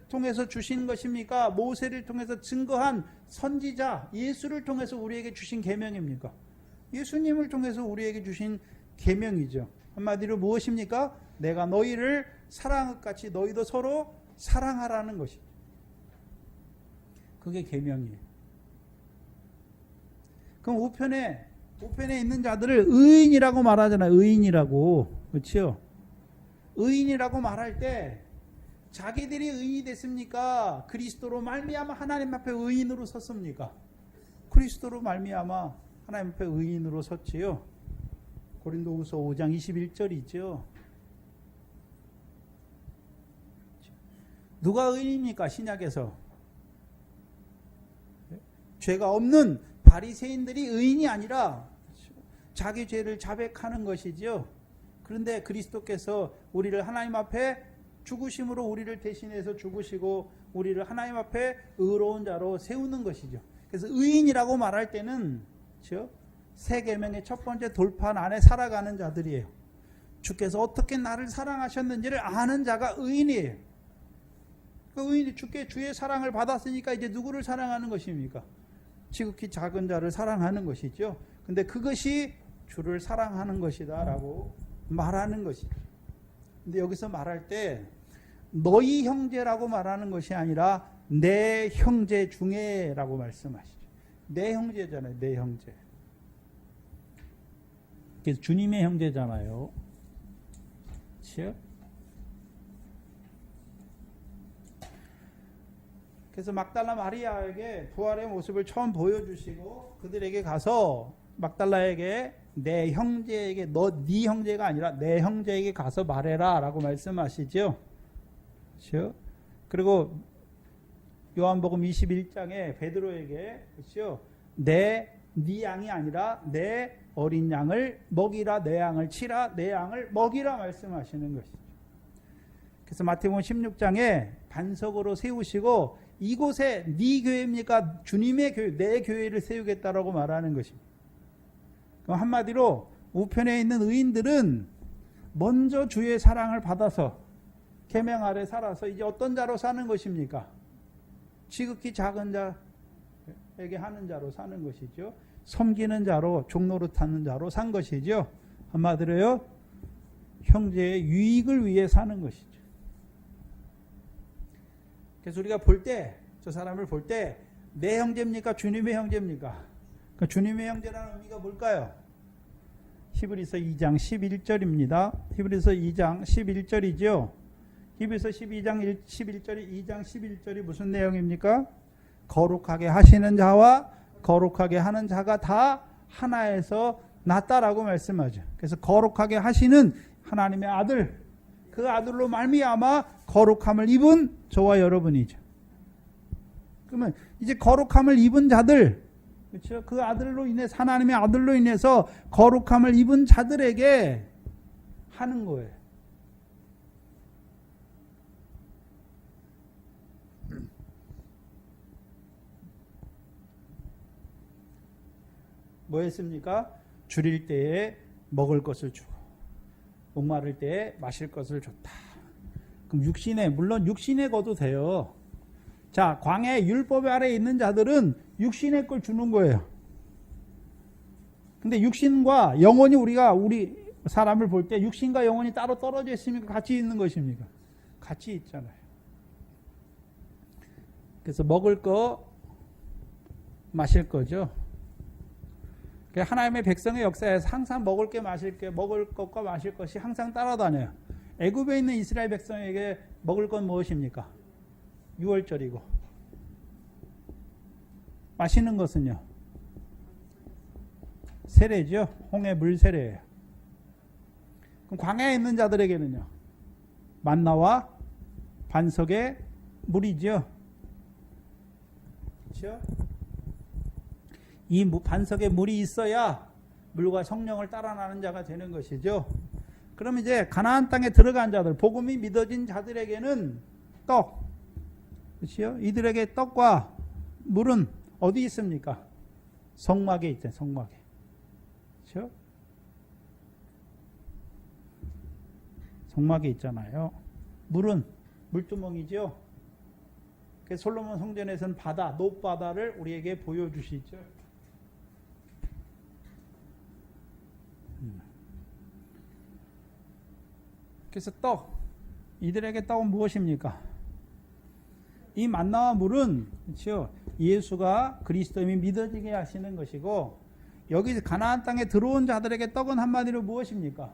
통해서 주신 것입니까? 모세를 통해서 증거한 선지자 예수를 통해서 우리에게 주신 계명입니까? 예수님을 통해서 우리에게 주신 계명이죠. 한마디로 무엇입니까? 내가 너희를 사랑한 것 같이 너희도 서로 사랑하라는 것이죠. 그게 계명이에요. 그럼 우편에 있는 자들을 의인이라고 말하잖아요. 의인이라고. 그렇죠? 의인이라고 말할 때 자기들이 의인이 됐습니까? 그리스도로 말미암아 하나님 앞에 의인으로 섰습니까? 그리스도로 말미암아 하나님 앞에 의인으로 섰지요. 고린도후서 5장 21절이죠. 누가 의인입니까? 신약에서. 죄가 없는 바리새인들이 의인이 아니라 자기 죄를 자백하는 것이죠. 그런데 그리스도께서 우리를 하나님 앞에 죽으심으로 우리를 대신해서 죽으시고 우리를 하나님 앞에 의로운 자로 세우는 것이죠. 그래서 의인이라고 말할 때는 그렇죠? 새 계명의 첫 번째 돌판 안에 살아가는 자들이에요. 주께서 어떻게 나를 사랑하셨는지를 아는 자가 의인이에요. 그 의인이 주의 사랑을 받았으니까 이제 누구를 사랑하는 것입니까? 지극히 작은 자를 사랑하는 것이죠. 근데 그것이 주를 사랑하는 것이다라고 말하는 것이죠. 근데 여기서 말할 때 너희 형제라고 말하는 것이 아니라 내 형제 중에라고 말씀하시죠. 내 형제잖아요. 내 형제. 그래서 주님의 형제잖아요. 그렇죠? 그래서 막달라 마리아에게 부활의 모습을 처음 보여주시고 그들에게 가서 막달라에게 내 형제에게 네 형제가 아니라 내 형제에게 가서 말해라 라고 말씀하시죠. 그렇죠? 그리고 요한복음 21장에 베드로에게 그렇죠? 네 양이 아니라 내 어린 양을 먹이라, 내 양을 치라, 내 양을 먹이라 말씀하시는 것이죠. 그래서 마태복음 16장에 반석으로 세우시고 이곳에 네 교회입니까? 주님의 교회, 내 교회를 세우겠다라고 말하는 것입니다. 그럼 한마디로 우편에 있는 의인들은 먼저 주의 사랑을 받아서 계명 아래 살아서 이제 어떤 자로 사는 것입니까? 지극히 작은 자에게 하는 자로 사는 것이죠. 섬기는 자로, 종노릇 하는 자로 산 것이죠. 한마디로요, 형제의 유익을 위해 사는 것이죠. 그래서 우리가 볼 때, 저 사람을 볼 때, 내 형제입니까? 주님의 형제입니까? 그러니까 주님의 형제라는 의미가 뭘까요? 히브리서 2장 11절입니다. 히브리서 2장 11절이죠. 히브리서 12장 11절이 2장 11절이 무슨 내용입니까? 거룩하게 하시는 자와 거룩하게 하는 자가 다 하나에서 낫다라고 말씀하죠. 그래서 거룩하게 하시는 하나님의 아들, 그 아들로 말미암아 거룩함을 입은 저와 여러분이죠. 그러면 이제 거룩함을 입은 자들, 그렇죠? 그 아들로 인해 하나님의 아들로 인해서 거룩함을 입은 자들에게 하는 거예요. 뭐 했습니까? 줄일 때에 먹을 것을 주고 목마를 때에 마실 것을 줬다. 그럼 육신에, 물론 육신에 거도 돼요. 자, 광야의 율법 아래에 있는 자들은 육신의 걸 주는 거예요. 근데 육신과 영혼이 우리 사람을 볼 때 육신과 영혼이 따로 떨어져 있습니까? 같이 있는 것입니까? 같이 있잖아요. 그래서 먹을 거, 마실 거죠. 하나님의 백성의 역사에서 항상 먹을 것과 마실 것이 항상 따라다녀요. 애굽에 있는 이스라엘 백성에게 먹을 건 무엇입니까? 6월절이고 마시는 것은요? 세례죠. 홍해 물 세례예요. 그럼 광야에 있는 자들에게는요? 만나와 반석의 물이죠. 그렇죠? 이 반석에 물이 있어야 물과 성령을 따라 나는 자가 되는 것이죠. 그럼 이제 가나안 땅에 들어간 자들, 복음이 믿어진 자들에게는 떡, 그렇죠? 이들에게 떡과 물은 어디 있습니까? 성막에 있잖아요. 성막에. 그렇죠? 성막에 있잖아요. 물은 물두멍이죠. 그래서 솔로몬 성전에서는 노바다를 우리에게 보여주시죠. 그래서 이들에게 떡은 무엇입니까? 이 만나와 물은, 그렇죠? 예수가 그리스도임이 믿어지게 하시는 것이고, 여기 가나안 땅에 들어온 자들에게 떡은 한마디로 무엇입니까?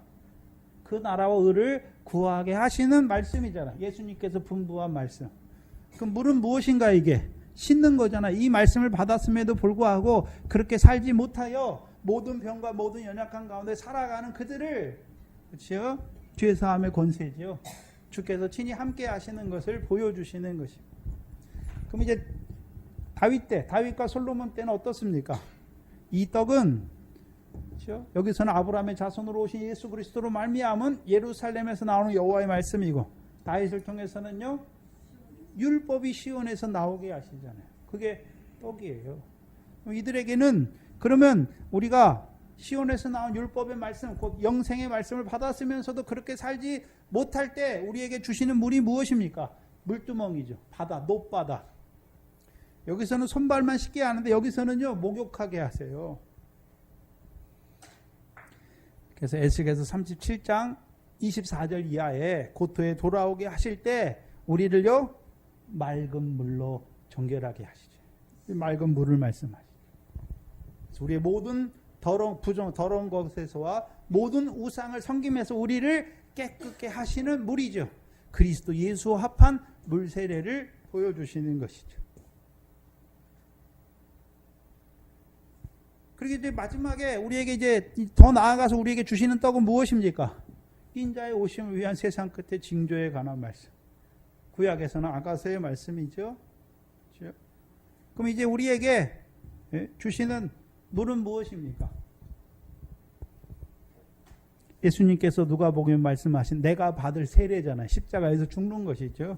그 나라와 의를 구하게 하시는 말씀이잖아. 예수님께서 분부한 말씀. 그 물은 무엇인가? 이게 씻는 거잖아. 이 말씀을 받았음에도 불구하고 그렇게 살지 못하여 모든 병과 모든 연약한 가운데 살아가는 그들을, 그렇죠? 죄 사함의 권세죠. 주께서 친히 함께 하시는 것을 보여주시는 것입니다. 그럼 이제 다윗과 솔로몬 때는 어떻습니까? 이 떡은, 그렇죠? 여기서는 아브라함의 자손으로 오신 예수 그리스도로 말미암은 예루살렘에서 나오는 여호와의 말씀이고, 다윗을 통해서는요 율법이 시온에서 나오게 하시잖아요. 그게 떡이에요. 이들에게는, 그러면 우리가 시온에서 나온 율법의 말씀, 곧 영생의 말씀을 받았으면서도 그렇게 살지 못할 때 우리에게 주시는 물이 무엇입니까? 물두멍이죠. 노바다. 여기서는 손발만 씻게 하는데 여기서는요 목욕하게 하세요. 그래서 에스겔서 37장 24절 이하에 고토에 돌아오게 하실 때 우리를요 맑은 물로 정결하게 하시죠. 맑은 물을 말씀하시죠. 우리의 모든 더러운 것에서와 모든 우상을 섬김에서 우리를 깨끗게 하시는 물이죠. 그리스도 예수와 합한 물 세례를 보여주시는 것이죠. 그리고 이제 마지막에 우리에게 이제 더 나아가서 우리에게 주시는 떡은 무엇입니까? 인자의 오심을 위한 세상 끝의 징조에 관한 말씀. 구약에서는 아가서의 말씀이죠. 그렇죠? 그럼 이제 우리에게 주시는 물은 무엇입니까? 예수님께서 누가복음에 말씀하신 내가 받을 세례잖아요. 십자가에서 죽는 것이죠.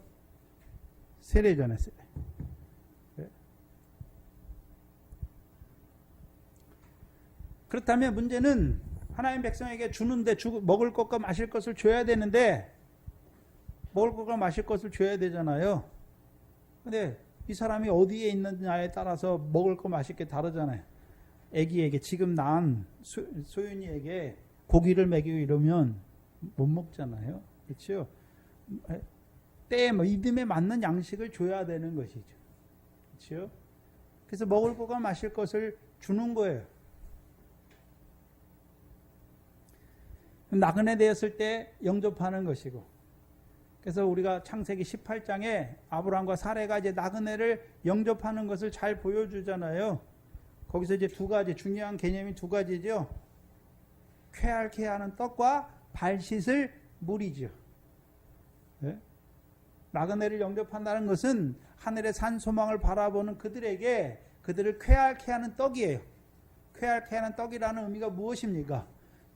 세례잖아요. 세례. 그렇다면 문제는 하나님 백성에게 주는데 먹을 것과 마실 것을 줘야 되는데 먹을 것과 마실 것을 줘야 되잖아요. 근데 이 사람이 어디에 있느냐에 따라서 먹을 거 마실 게 다르잖아요. 애기에게, 지금 낳은 소윤이에게 고기를 먹이고 이러면 못 먹잖아요. 그렇죠? 때에 믿음에 맞는 양식을 줘야 되는 것이죠. 그렇죠? 그래서 먹을 것과 마실 것을 주는 거예요. 나그네 되었을 때 영접하는 것이고, 그래서 우리가 창세기 18장에 아브라함과 사레가 이제 나그네를 영접하는 것을 잘 보여주잖아요. 거기서 이제 두 가지, 중요한 개념이 두 가지죠. 쾌활케 하는 떡과 발 씻을 물이죠. 네? 나그네를 영접한다는 것은 하늘의 산 소망을 바라보는 그들에게 그들을 쾌활케 하는 떡이에요. 쾌활케 하는 떡이라는 의미가 무엇입니까?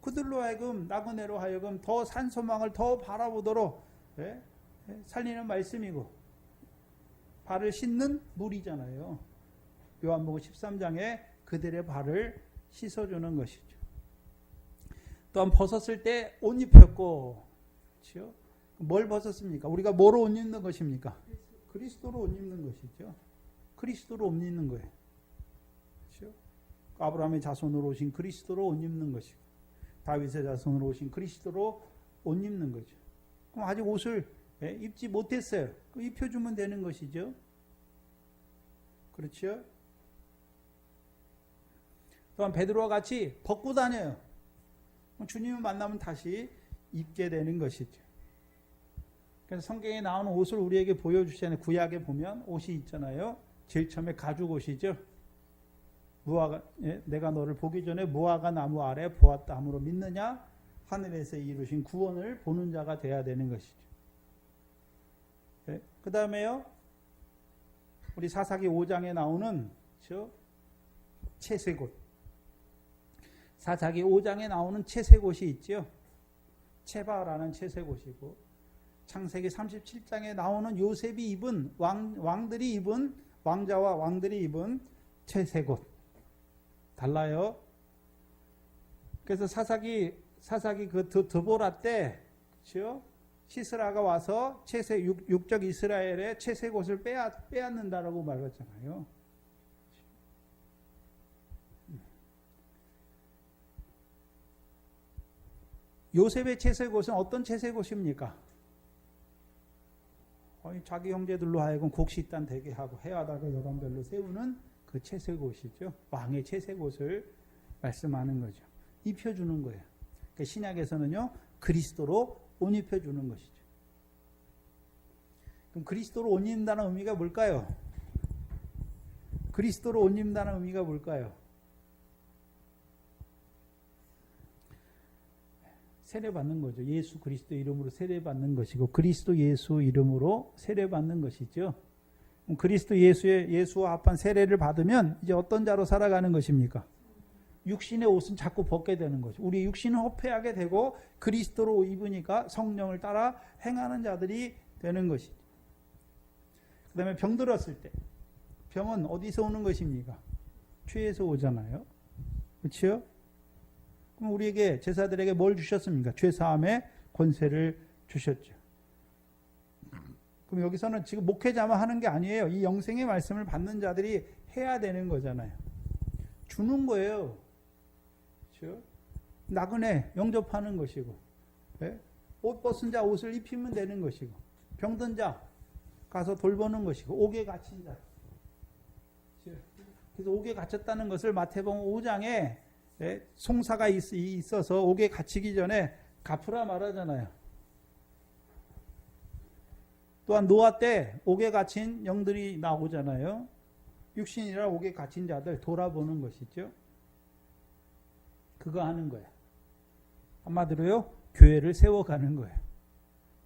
그들로 하여금 나그네로 하여금 더 산 소망을 더 바라보도록 살리는 말씀이고 발을 씻는 물이잖아요. 요한복음 13장에 그들의 발을 씻어주는 것이죠. 또한 벗었을 때 옷 입혔고, 그렇죠? 뭘 벗었습니까? 우리가 뭐로 옷 입는 것입니까? 그리스도로 옷 입는 것이죠. 그리스도로 옷 입는 거예요. 그렇죠? 아브라함의 자손으로 오신 그리스도로 옷 입는 것이고, 다윗의 자손으로 오신 그리스도로 옷 입는 거죠. 그럼 아직 옷을 입지 못했어요. 입혀주면 되는 것이죠. 그렇죠? 또한 베드로와 같이 벗고 다녀요. 주님을 만나면 다시 입게 되는 것이죠. 그래서 성경에 나오는 옷을 우리에게 보여주시잖아요. 구약에 보면 옷이 있잖아요. 제일 처음에 가죽 옷이죠. 내가 너를 보기 전에 무화과 나무 아래 보았다 함으로 믿느냐? 하늘에서 이루신 구원을 보는 자가 돼야 되는 것이죠. 그 다음에요. 우리 사사기 5장에 나오는 채색옷. 사사기 5장에 나오는 채색옷이 있죠. 체바라는 채색옷이고, 창세기 37장에 나오는 요셉이 입은 왕들이 입은 왕자와 왕들이 입은 채색옷 달라요. 그래서 사사기 그 드보라 때, 그렇죠? 시스라가 와서 육적 이스라엘의 채색옷을 빼앗는다라고 말했잖아요. 요셉의 채색옷은 어떤 채색옷입니까? 자기 형제들로 하여금 곡식단 되게 하고 해와다가 여관별로 세우는 그 채색옷이죠. 왕의 채색옷을 말씀하는 거죠. 입혀주는 거예요. 그러니까 신약에서는요, 그리스도로 옷 입혀주는 것이죠. 그럼 그리스도로 옷 입는다는 의미가 뭘까요? 그리스도로 옷 입는다는 의미가 뭘까요? 세례받는 거죠. 예수 그리스도 이름으로 세례받는 것이고, 그리스도 예수 이름으로 세례받는 것이죠. 그리스도 예수와 합한 세례를 받으면 이제 어떤 자로 살아가는 것입니까? 육신의 옷은 자꾸 벗게 되는 거죠. 우리 육신은 허폐하게 되고 그리스도로 입으니까 성령을 따라 행하는 자들이 되는 것이죠. 그 다음에 병 들었을 때, 병은 어디서 오는 것입니까? 죄에서 오잖아요. 그렇죠? 그럼 우리에게 제사들에게 뭘 주셨습니까? 죄사함의 권세를 주셨죠. 그럼 여기서는 지금 목회자만 하는 게 아니에요. 이 영생의 말씀을 받는 자들이 해야 되는 거잖아요. 주는 거예요. 그렇죠? 나그네 영접하는 것이고, 옷 벗은 자 옷을 입히면 되는 것이고, 병든 자 가서 돌보는 것이고, 옥에 갇힌 자. 그래서 옥에 갇혔다는 것을 마태복음 5장에 송사가 있어서 옥에 갇히기 전에 갚으라 말하잖아요. 또한 노아 때 옥에 갇힌 영들이 나오잖아요. 육신이라 옥에 갇힌 자들 돌아보는 것이죠. 그거 하는 거예요. 한마디로요, 교회를 세워가는 거예요.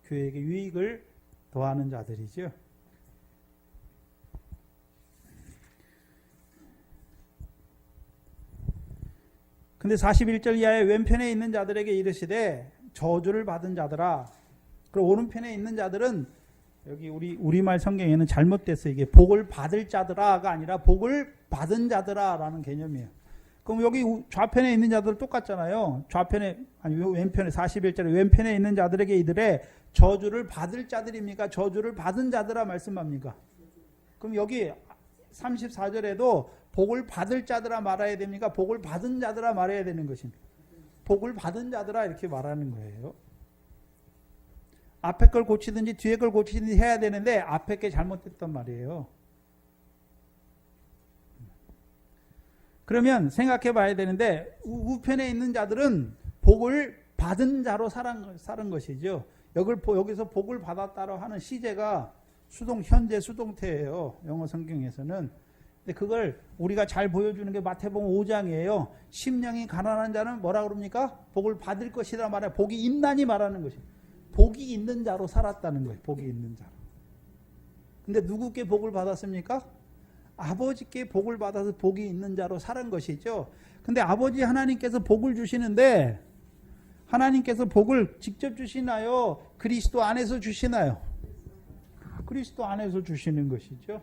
교회에게 유익을 더하는 자들이죠. 근데 41절 이하에 왼편에 있는 자들에게 이르시되 저주를 받은 자들아. 그리고 오른편에 있는 자들은 여기 우리말 성경에는 잘못됐어요. 이게 복을 받을 자들아가 아니라 복을 받은 자들아라는 개념이에요. 그럼 여기 좌편에 있는 자들 똑같잖아요. 왼편에 41절에 왼편에 있는 자들에게 이들의 저주를 받을 자들입니까? 저주를 받은 자들아 말씀합니까? 그럼 여기 34절에도 복을 받을 자들아 말아야 됩니까? 복을 받은 자들아 말해야 되는 것입니다. 복을 받은 자들아 이렇게 말하는 거예요. 앞에 걸 고치든지 뒤에 걸 고치든지 해야 되는데 앞에 게 잘못됐단 말이에요. 그러면 생각해 봐야 되는데 우편에 있는 자들은 복을 받은 자로 살은 것이죠. 여기서 복을 받았다고 하는 시제가 현재 수동태예요. 영어 성경에서는. 근데 그걸 우리가 잘 보여주는 게 마태복음 5장이에요. 심령이 가난한 자는 뭐라 그럽니까? 복을 받을 것이라 말해. 복이 있나니 말하는 것입니다. 복이 있는 자로 살았다는 거예요. 복이 있는 자로. 근데 누구께 복을 받았습니까? 아버지께 복을 받아서 복이 있는 자로 살은 것이죠. 근데 아버지 하나님께서 복을 주시는데 하나님께서 복을 직접 주시나요? 그리스도 안에서 주시나요? 그리스도 안에서 주시는 것이죠.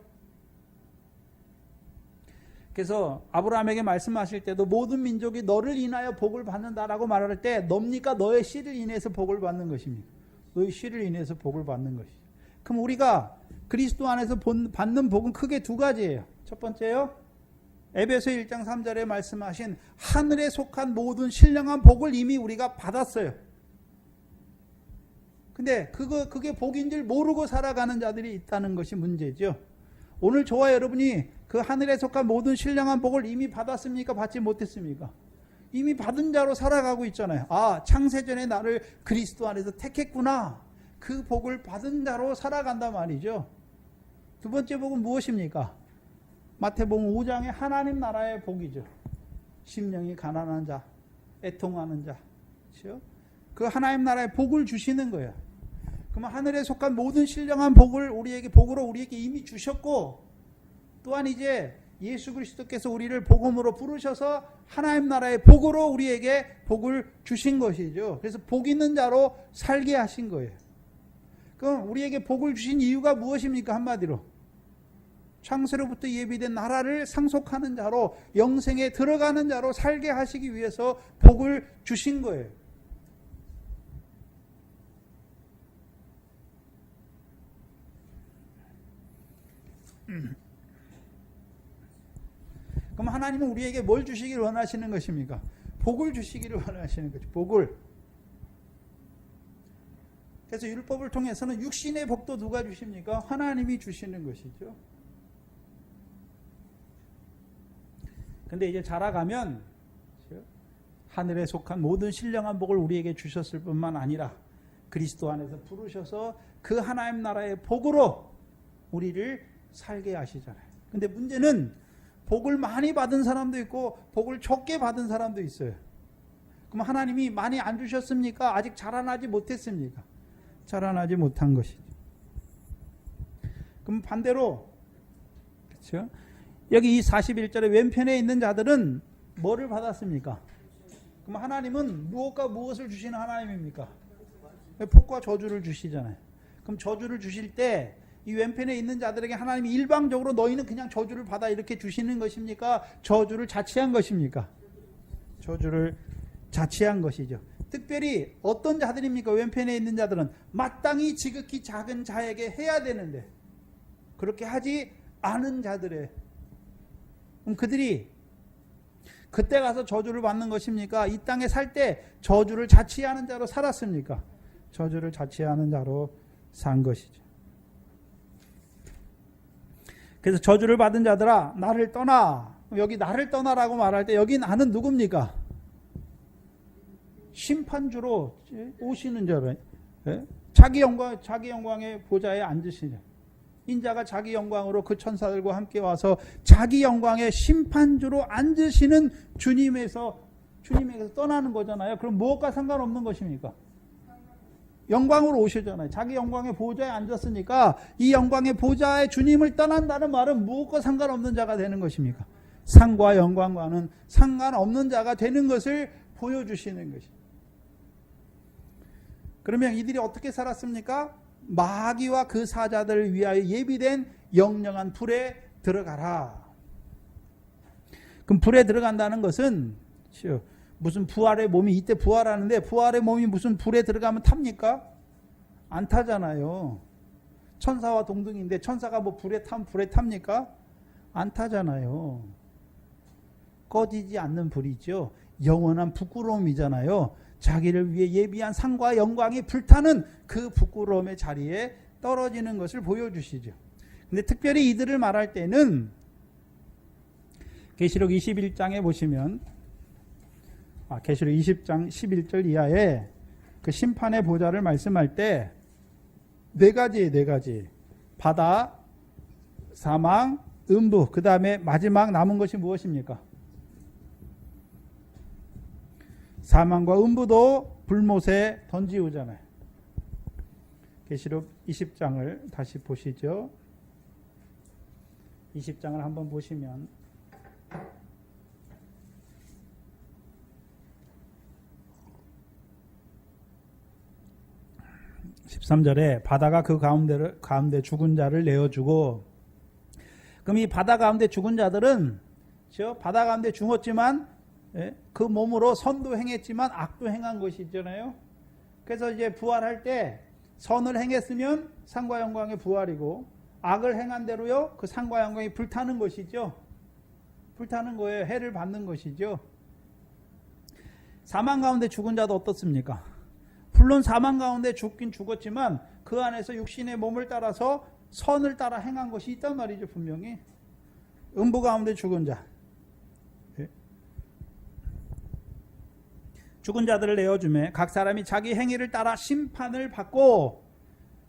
그래서 아브라함에게 말씀하실 때도 모든 민족이 너를 인하여 복을 받는다라고 말할 때 놉니까? 너의 씨를 인해서 복을 받는 것입니다. 너의 씨를 인해서 복을 받는 것이죠. 그럼 우리가 그리스도 안에서 받는 복은 크게 두 가지예요. 첫 번째요. 에베소 1장 3절에 말씀하신 하늘에 속한 모든 신령한 복을 이미 우리가 받았어요. 근데 그게 복인 줄 모르고 살아가는 자들이 있다는 것이 문제죠. 오늘 저와 여러분이 그 하늘에 속한 모든 신령한 복을 이미 받았습니까? 받지 못했습니까? 이미 받은 자로 살아가고 있잖아요. 아, 창세전에 나를 그리스도 안에서 택했구나. 그 복을 받은 자로 살아간단 말이죠. 두 번째 복은 무엇입니까? 마태복음 5장의 하나님 나라의 복이죠. 심령이 가난한 자, 애통하는 자, 그렇죠? 그 하나님 나라의 복을 주시는 거예요. 그러면 하늘에 속한 모든 신령한 복을 복으로 우리에게 이미 주셨고, 또한 이제 예수 그리스도께서 우리를 복음으로 부르셔서 하나님 나라의 복으로 우리에게 복을 주신 것이죠. 그래서 복 있는 자로 살게 하신 거예요. 그럼 우리에게 복을 주신 이유가 무엇입니까? 한마디로 창세로부터 예비된 나라를 상속하는 자로, 영생에 들어가는 자로 살게 하시기 위해서 복을 주신 거예요. 그럼 하나님은 우리에게 뭘 주시기를 원하시는 것입니까? 복을 주시기를 원하시는 거죠. 복을. 그래서 율법을 통해서는 육신의 복도 누가 주십니까? 하나님이 주시는 것이죠. 근데 이제 자라가면 하늘에 속한 모든 신령한 복을 우리에게 주셨을 뿐만 아니라 그리스도 안에서 부르셔서 그 하나님 나라의 복으로 우리를 살게 하시잖아요. 근데 문제는 복을 많이 받은 사람도 있고 복을 적게 받은 사람도 있어요. 그럼 하나님이 많이 안 주셨습니까? 아직 자라나지 못했습니까? 자라나지 못한 것이죠. 그럼 반대로, 그렇죠? 여기 이 41절의 왼편에 있는 자들은 뭐를 받았습니까? 그럼 하나님은 무엇과 무엇을 주시는 하나님입니까? 복과 저주를 주시잖아요. 그럼 저주를 주실 때 이 왼편에 있는 자들에게 하나님이 일방적으로 너희는 그냥 저주를 받아 이렇게 주시는 것입니까? 저주를 자치한 것입니까? 저주를 자치한 것이죠. 특별히 어떤 자들입니까? 왼편에 있는 자들은 마땅히 지극히 작은 자에게 해야 되는데 그렇게 하지 않은 자들의, 그럼 그들이 그때 가서 저주를 받는 것입니까? 이 땅에 살 때 저주를 자치하는 자로 살았습니까? 저주를 자치하는 자로 산 것이죠. 그래서 저주를 받은 자들아 나를 떠나, 여기 나를 떠나라고 말할 때 여기 나는 누굽니까? 심판주로 오시는 자로, 자기 영광의 보좌에 앉으시는 인자가 자기 영광으로 그 천사들과 함께 와서 자기 영광의 심판주로 앉으시는 주님에서 떠나는 거잖아요. 그럼 무엇과 상관없는 것입니까? 영광으로 오시잖아요. 자기 영광의 보좌에 앉았으니까 이 영광의 보좌에 주님을 떠난다는 말은 무엇과 상관없는 자가 되는 것입니까? 상과 영광과는 상관없는 자가 되는 것을 보여주시는 것입니다. 그러면 이들이 어떻게 살았습니까? 마귀와 그 사자들을 위하여 예비된 영영한 불에 들어가라. 그럼 불에 들어간다는 것은 무슨 부활의 몸이 이때 부활하는데 부활의 몸이 무슨 불에 들어가면 탑니까? 안 타잖아요. 천사와 동등인데 천사가 뭐 불에 탑니까? 안 타잖아요. 꺼지지 않는 불이죠. 영원한 부끄러움이잖아요. 자기를 위해 예비한 상과 영광이 불타는 그 부끄러움의 자리에 떨어지는 것을 보여주시죠. 근데 특별히 이들을 말할 때는 계시록 21장에 보시면 계시록 20장 11절 이하에 그 심판의 보좌를 말씀할 때 네 가지 바다, 사망, 음부, 그 다음에 마지막 남은 것이 무엇입니까? 사망과 음부도 불못에 던지우잖아요. 계시록 20장을 다시 보시죠. 20장을 한번 보시면 13절에 바다가 그 가운데 죽은 자를 내어주고, 그럼 이 바다 가운데 죽은 자들은 바다 가운데 죽었지만 그 몸으로 선도 행했지만 악도 행한 것이 있잖아요. 그래서 이제 부활할 때 선을 행했으면 상과 영광의 부활이고, 악을 행한 대로요 그 상과 영광이 불타는 것이죠. 불타는 거예요. 해를 받는 것이죠. 사망 가운데 죽은 자도 어떻습니까? 물론 사망 가운데 죽긴 죽었지만 그 안에서 육신의 몸을 따라서 선을 따라 행한 것이 있단 말이죠. 분명히 음부 가운데 죽은 자, 죽은 자들을 내어주매 각 사람이 자기 행위를 따라 심판을 받고,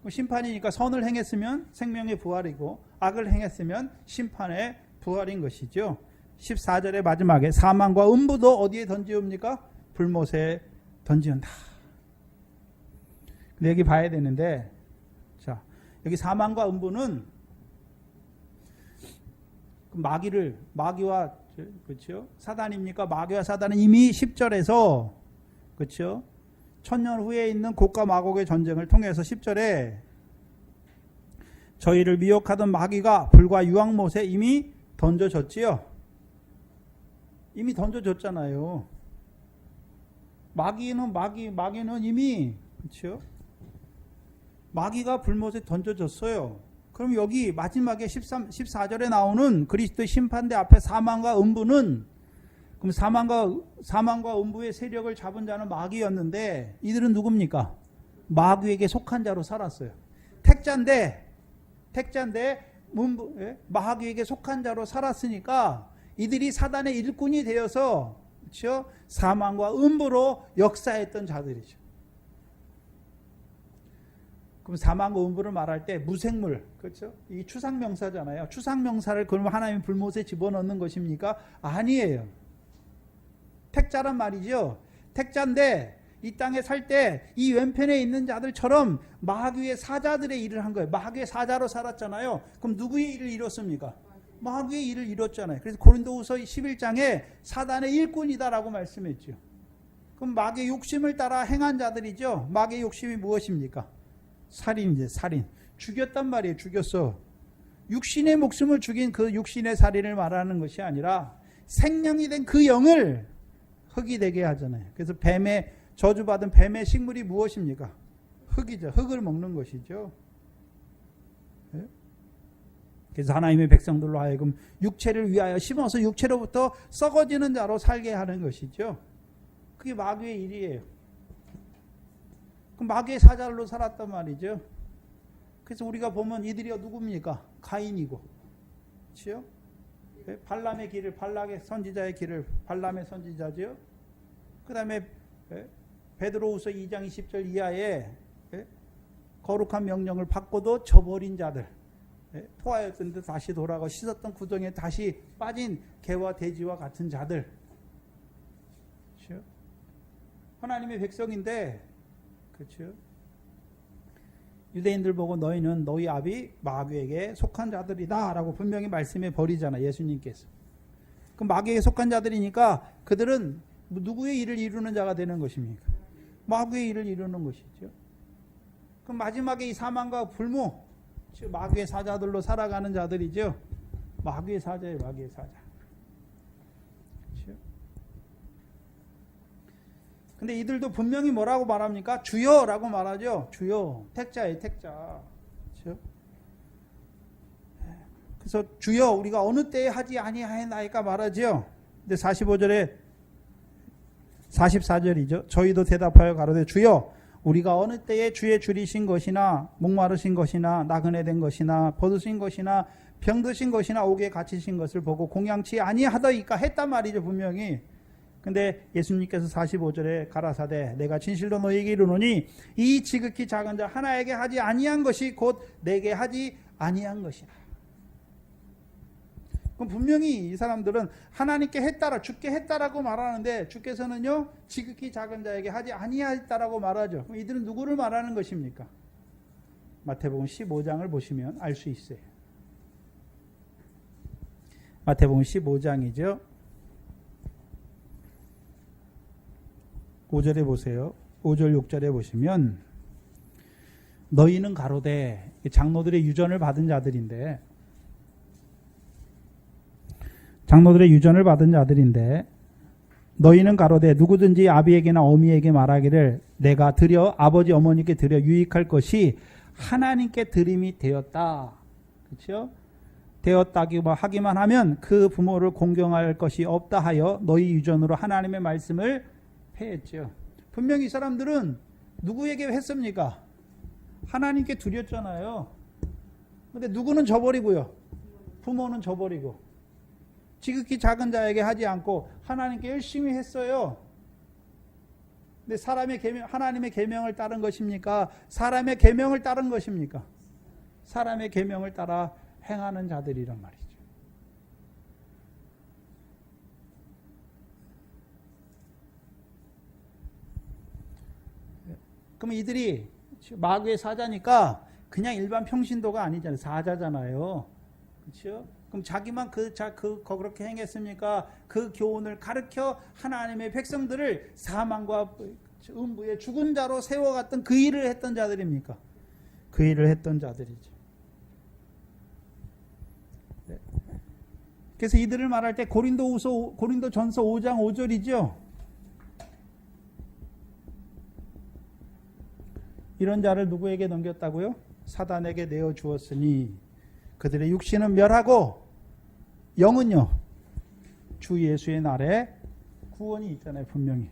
심판이니까 선을 행했으면 생명의 부활이고 악을 행했으면 심판의 부활인 것이죠. 14절의 마지막에 사망과 음부도 어디에 던지옵니까? 불못에 던지온다. 근데 여기 봐야 되는데, 자, 여기 사망과 음부는 마귀와, 그렇죠? 사단입니까? 마귀와 사단은 이미 10절에서, 그렇죠? 천년 후에 있는 곡과 마곡의 전쟁을 통해서 10절에 저희를 미혹하던 마귀가 불과 유황못에 이미 던져졌지요. 이미 던져졌잖아요. 마귀는 이미, 그렇죠? 마귀가 불못에 던져졌어요. 그럼 여기 마지막에 14절에 나오는 그리스도의 심판대 앞에 사망과 음부는, 그럼 사망과 음부의 세력을 잡은 자는 마귀였는데 이들은 누굽니까? 마귀에게 속한 자로 살았어요. 택자인데 마귀에게 속한 자로 살았으니까 이들이 사단의 일꾼이 되어서, 그렇죠? 사망과 음부로 역사했던 자들이죠. 그럼 사망과 음부를 말할 때 무생물, 그렇죠? 이 추상명사잖아요. 추상명사를 그러면 하나님 불못에 집어넣는 것입니까? 아니에요. 택자란 말이죠. 택자인데 이 땅에 살 때 이 왼편에 있는 자들처럼 마귀의 사자들의 일을 한 거예요. 마귀의 사자로 살았잖아요. 그럼 누구의 일을 이뤘습니까? 마귀의 일을 이뤘잖아요. 그래서 고린도후서 11장에 사단의 일꾼이다라고 말씀했죠. 그럼 마귀의 욕심을 따라 행한 자들이죠. 마귀의 욕심이 무엇입니까? 살인이죠. 살인. 죽였단 말이에요. 죽였어. 육신의 목숨을 죽인 그 육신의 살인을 말하는 것이 아니라 생명이 된 그 영을 흙이 되게 하잖아요. 그래서 저주받은 뱀의 식물이 무엇입니까? 흙이죠. 흙을 먹는 것이죠. 그래서 하나님의 백성들로 하여금 육체를 위하여 심어서 육체로부터 썩어지는 자로 살게 하는 것이죠. 그게 마귀의 일이에요. 그럼 마귀의 사자로 살았단 말이죠. 그래서 우리가 보면 이들이 누굽니까? 가인이고, 그렇죠? 발람의 길을, 발락의 선지자의 길을, 발람의 선지자죠. 그 다음에 베드로후서 2장 20절 이하에 거룩한 명령을 받고도 저버린 자들, 토하였던 데 다시 돌아가 씻었던 구덩이에 다시 빠진 개와 돼지와 같은 자들, 그렇죠? 하나님의 백성인데, 그렇죠? 유대인들 보고 너희는 너희 아비 마귀에게 속한 자들이다 라고 분명히 말씀해 버리잖아, 예수님께서. 그럼 마귀에게 속한 자들이니까 그들은 누구의 일을 이루는 자가 되는 것입니까? 마귀의 일을 이루는 것이죠. 그럼 마지막에 이 사망과 불모, 즉 마귀의 사자들로 살아가는 자들이죠. 마귀의 사자예요. 마귀의 사자. 그렇죠? 근데 이들도 분명히 뭐라고 말합니까? 주여라고 말하죠. 주여. 택자예요. 택자. 그렇죠? 그래서 주여 우리가 어느 때에 하지 아니하였나이까 말하죠. 근데 44절이죠. 저희도 대답하여 가로되 주여 우리가 어느 때에 주의 줄이신 것이나 목마르신 것이나 나그네 된 것이나 벗으신 것이나 병드신 것이나 옥에 갇히신 것을 보고 공양치 아니하더이까 했단 말이죠. 분명히. 근데 예수님께서 45절에 가라사대 내가 진실로 너희에게 이르노니 이 지극히 작은 자 하나에게 하지 아니한 것이 곧 내게 하지 아니한 것이라. 그럼 분명히 이 사람들은 하나님께 했다라, 주께 했다라고 말하는데 주께서는요 지극히 작은 자에게 하지 아니하였다라고 말하죠. 그럼 이들은 누구를 말하는 것입니까? 마태복음 15장을 보시면 알 수 있어요. 마태복음 15장이죠. 5절에 보세요. 5절 6절에 보시면 너희는 가로되, 장로들의 유전을 받은 자들인데 너희는 가로되 누구든지 아비에게나 어미에게 말하기를 내가 드려 아버지 어머니께 드려 유익할 것이 하나님께 드림이 되었다. 그렇죠? 되었다기만 하기만 하면 그 부모를 공경할 것이 없다 하여 너희 유전으로 하나님의 말씀을 패했죠. 분명히 이 사람들은 누구에게 했습니까? 하나님께 드렸잖아요. 근데 누구는 저버리고요. 부모는 저버리고 지극히 작은 자에게 하지 않고 하나님께 열심히 했어요. 근데 하나님의 계명을 따른 것입니까? 사람의 계명을 따른 것입니까? 사람의 계명을 따라 행하는 자들이란 말이죠. 그럼 이들이 마귀의 사자니까 그냥 일반 평신도가 아니잖아요. 사자잖아요. 그렇죠? 그럼 자기만 그렇게 행했습니까? 그 교훈을 가르쳐 하나님의 백성들을 사망과 음부의 죽은 자로 세워갔던 그 일을 했던 자들입니까? 그 일을 했던 자들이죠. 네. 그래서 이들을 말할 때 고린도전서 5장 5절이죠. 이런 자를 누구에게 넘겼다고요? 사단에게 내어 주었으니 그들의 육신은 멸하고 영은요 주 예수의 날에 구원이 있잖아요. 분명히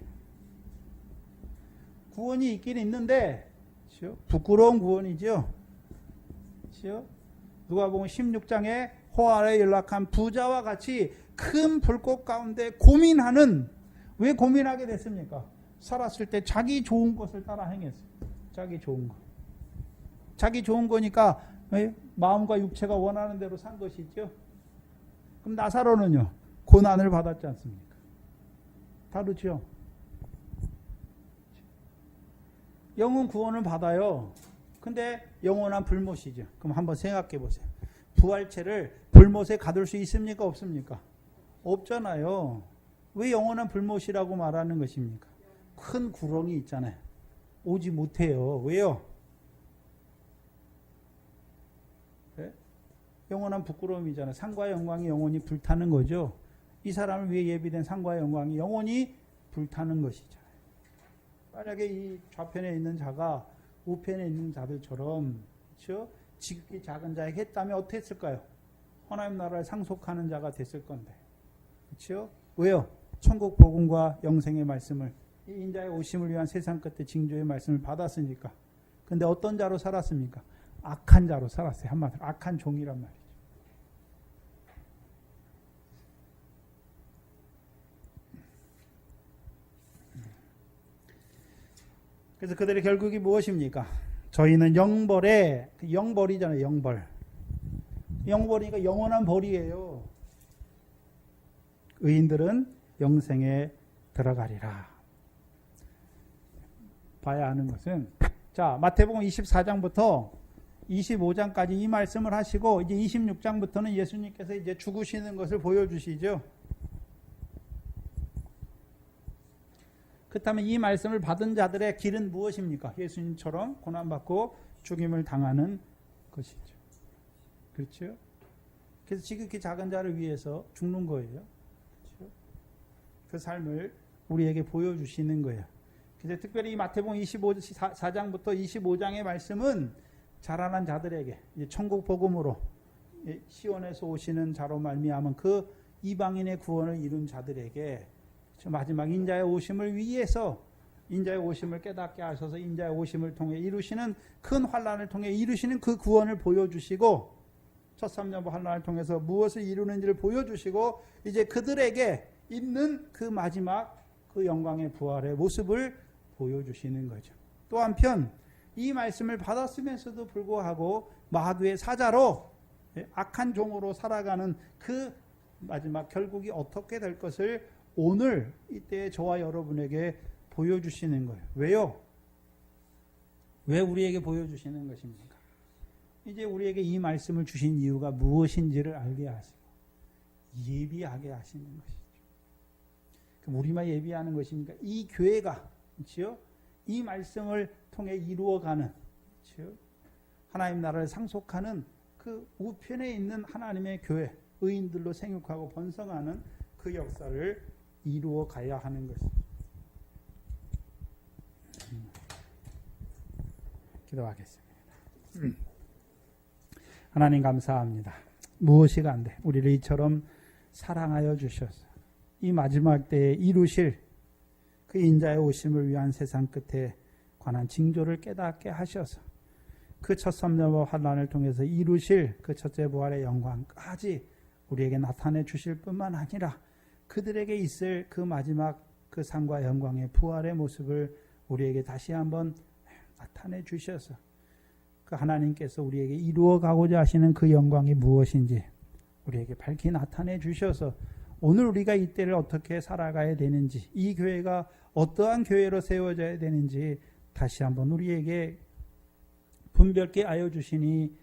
구원이 있긴 있는데 그렇죠? 부끄러운 구원이죠. 그렇죠? 누가복음 16장에 호환에 연락한 부자와 같이 큰 불꽃 가운데 고민하는, 왜 고민하게 됐습니까? 살았을 때 자기 좋은 것을 따라 행했어요. 자기 좋은 거. 자기 좋은 거니까 마음과 육체가 원하는 대로 산 것이죠. 그럼 나사로는요, 고난을 받았지 않습니까? 다르죠. 영은 구원을 받아요. 근데 영원한 불못이죠. 그럼 한번 생각해 보세요. 부활체를 불못에 가둘 수 있습니까? 없습니까? 없잖아요. 왜 영원한 불못이라고 말하는 것입니까? 큰 구렁이 있잖아요. 오지 못해요. 왜요? 네? 영원한 부끄러움이잖아요. 상과 영광이 영원히 불타는 거죠. 이 사람을 위해 예비된 상과 영광이 영원히 불타는 것이잖아요. 만약에 이 좌편에 있는 자가 우편에 있는 자들처럼 그렇죠? 지극히 작은 자에게 했다면 어떻게 했을까요? 하나님 나라를 상속하는 자가 됐을 건데. 그렇죠? 왜요? 천국 복음과 영생의 말씀을, 이 인자의 오심을 위한 세상 끝의 징조의 말씀을 받았으니까. 근데 어떤 자로 살았습니까? 악한 자로 살았어요. 한마디로 악한 종이란 말이죠. 그래서 그들의 결국이 무엇입니까? 저희는 영벌에, 영벌이잖아요. 영벌이니까 영원한 벌이에요. 의인들은 영생에 들어가리라. 봐야 하는 것은, 자, 마태복음 24장부터 25장까지 이 말씀을 하시고 이제 26장부터는 예수님께서 이제 죽으시는 것을 보여주시죠. 그렇다면 이 말씀을 받은 자들의 길은 무엇입니까? 예수님처럼 고난받고 죽임을 당하는 것이죠. 그렇죠? 그래서 지극히 작은 자를 위해서 죽는 거예요. 그렇죠? 그 삶을 우리에게 보여주시는 거예요. 그래서 특별히 이 마태복음 24장부터 25장의 말씀은 자라난 자들에게 이제 천국 복음으로 시온에서 오시는 자로 말미암은 그 이방인의 구원을 이룬 자들에게 마지막 인자의 오심을 위해서 인자의 오심을 깨닫게 하셔서 인자의 오심을 통해 이루시는 큰 환난을 통해 이루시는 그 구원을 보여주시고 첫 3년부 환난을 통해서 무엇을 이루는지를 보여주시고 이제 그들에게 있는 그 마지막 그 영광의 부활의 모습을 보여주시는 거죠. 또 한편 이 말씀을 받았으면서도 불구하고 마귀의 사자로 악한 종으로 살아가는 그 마지막 결국이 어떻게 될 것을 오늘 이때 저와 여러분에게 보여주시는 거예요. 왜요? 왜 우리에게 보여주시는 것입니까? 이제 우리에게 이 말씀을 주신 이유가 무엇인지를 알게 하시고 예비하게 하시는 것이죠. 그럼 우리만 예비하는 것입니까? 이 교회가, 그렇죠? 이 말씀을 통해 이루어가는, 그렇죠? 하나님 나라를 상속하는 그 우편에 있는 하나님의 교회, 의인들로 생육하고 번성하는 그 역사를 이루어 가야 하는 것이죠. 기도하겠습니다. 하나님 감사합니다. 무엇이 간데 우리를 이처럼 사랑하여 주셔서 이 마지막 때에 이루실 그 인자의 오심을 위한 세상 끝에 관한 징조를 깨닫게 하셔서 그 첫 섭리와 환난을 통해서 이루실 그 첫째 부활의 영광까지 우리에게 나타내 주실 뿐만 아니라 그들에게 있을 그 마지막 그 상과 영광의 부활의 모습을 우리에게 다시 한번 나타내 주셔서 그 하나님께서 우리에게 이루어가고자 하시는 그 영광이 무엇인지 우리에게 밝히 나타내 주셔서 오늘 우리가 이때를 어떻게 살아가야 되는지, 이 교회가 어떠한 교회로 세워져야 되는지 다시 한번 우리에게 분별케 하여 주시니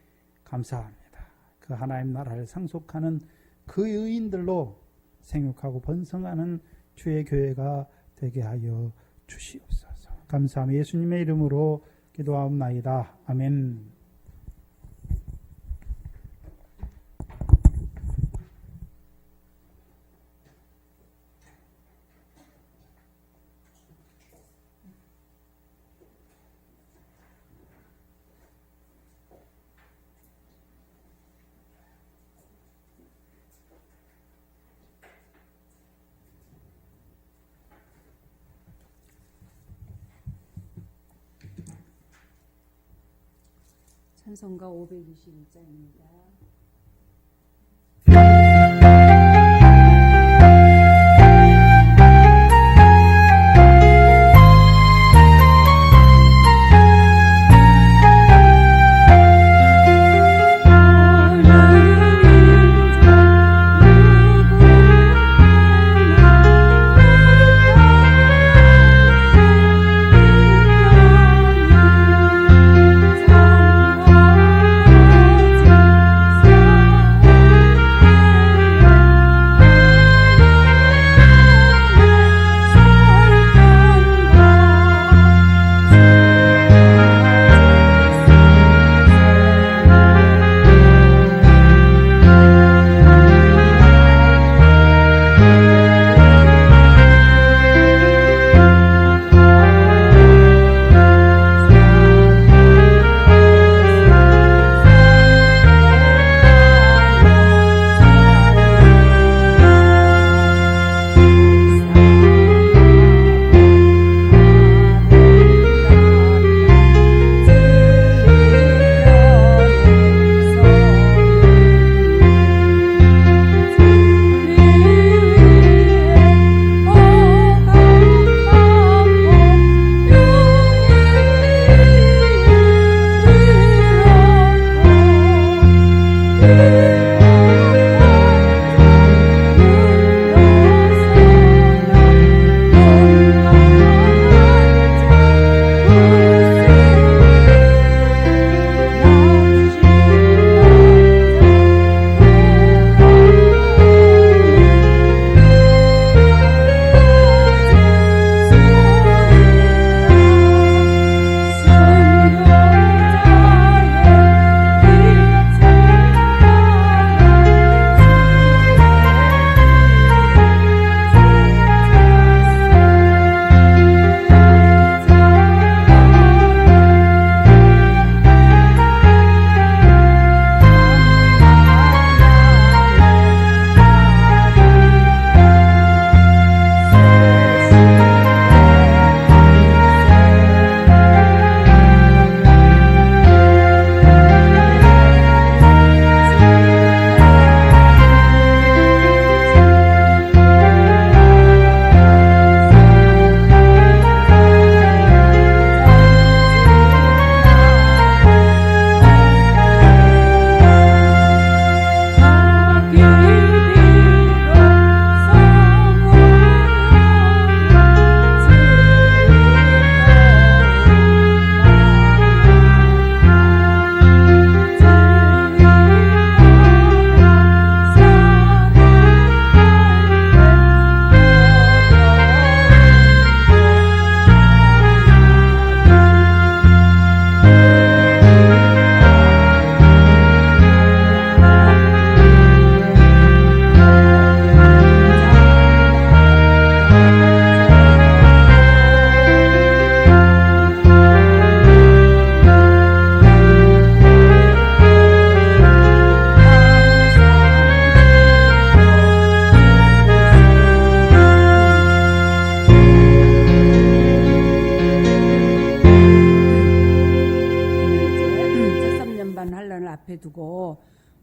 감사합니다. 그 하나님 나라를 상속하는 그 의인들로 생육하고 번성하는 주의 교회가 되게 하여 주시옵소서. 감사하며 예수님의 이름으로 기도하옵나이다. 아멘. 찬송가 521장입니다. 찬송가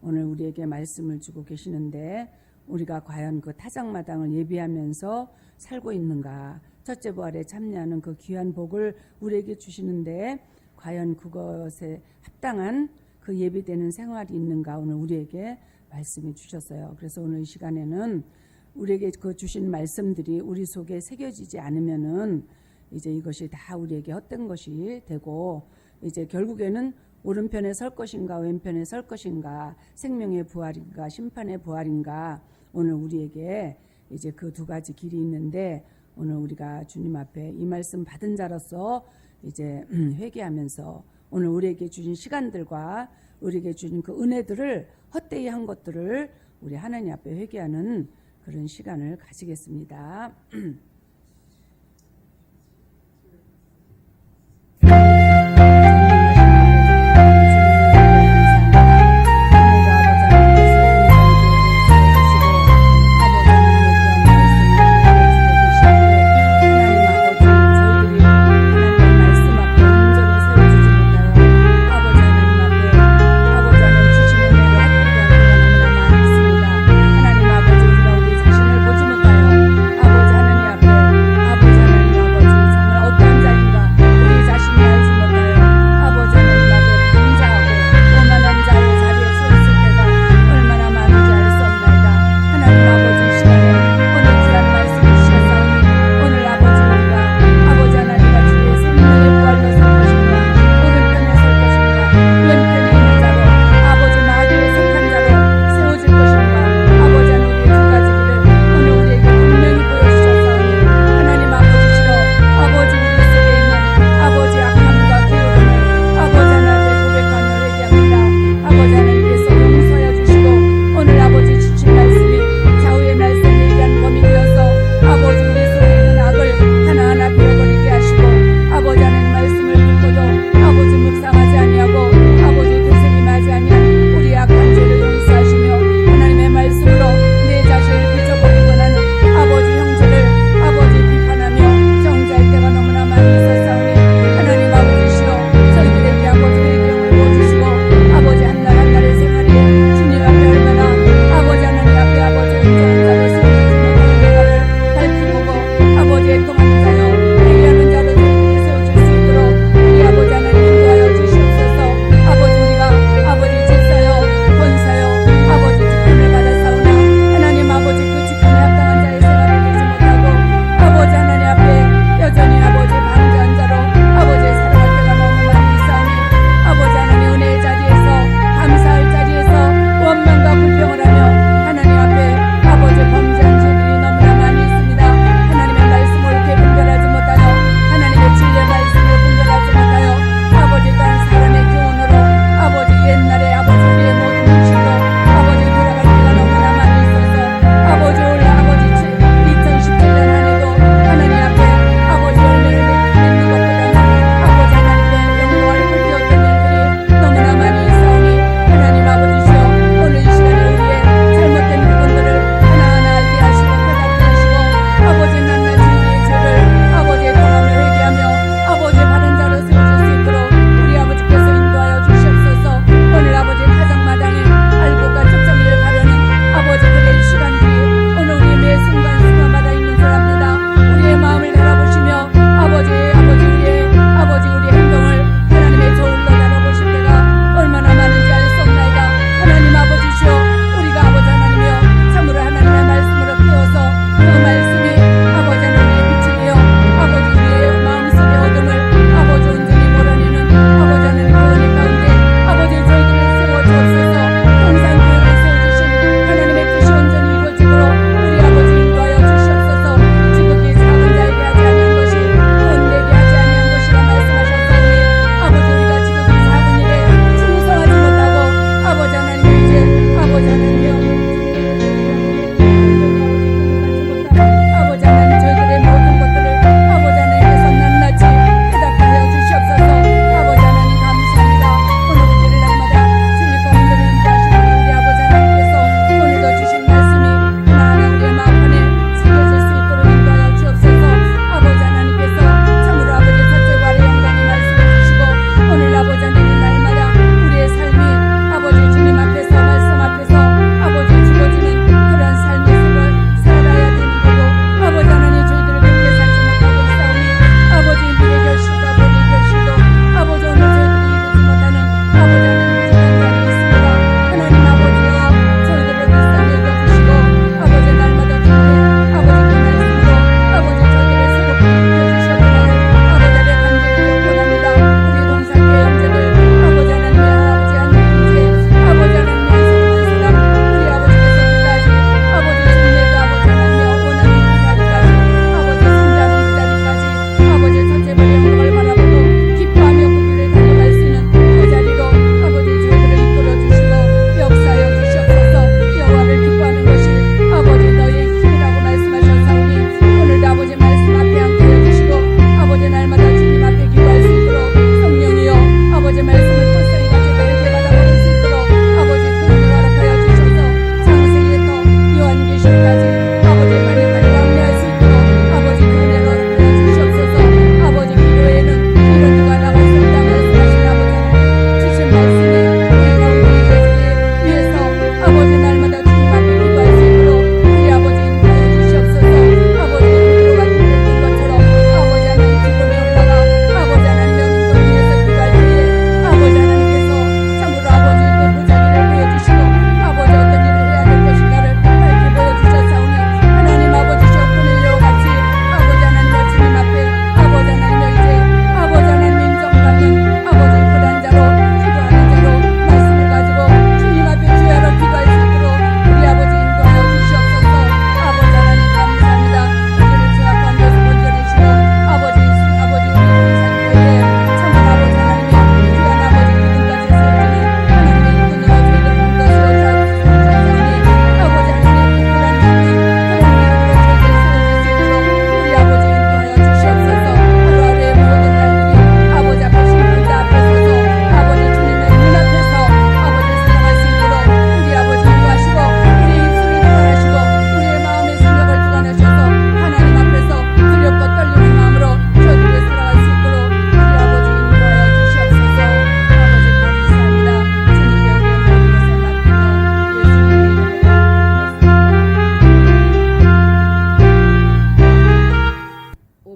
오늘 우리에게 말씀을 주고 계시는데 우리가 과연 그 타작마당을 예비하면서 살고 있는가? 첫째 부활에 참여하는 그 귀한 복을 우리에게 주시는데 과연 그것에 합당한 그 예비되는 생활이 있는가? 오늘 우리에게 말씀해 주셨어요. 그래서 오늘 이 시간에는 우리에게 그 주신 말씀들이 우리 속에 새겨지지 않으면은 이제 이것이 다 우리에게 헛된 것이 되고 이제 결국에는 오른편에 설 것인가 왼편에 설 것인가 생명의 부활인가 심판의 부활인가 오늘 우리에게 이제 그 두 가지 길이 있는데 오늘 우리가 주님 앞에 이 말씀 받은 자로서 이제 회개하면서 오늘 우리에게 주신 시간들과 우리에게 주신 그 은혜들을 헛되이 한 것들을 우리 하나님 앞에 회개하는 그런 시간을 가지겠습니다. 하나님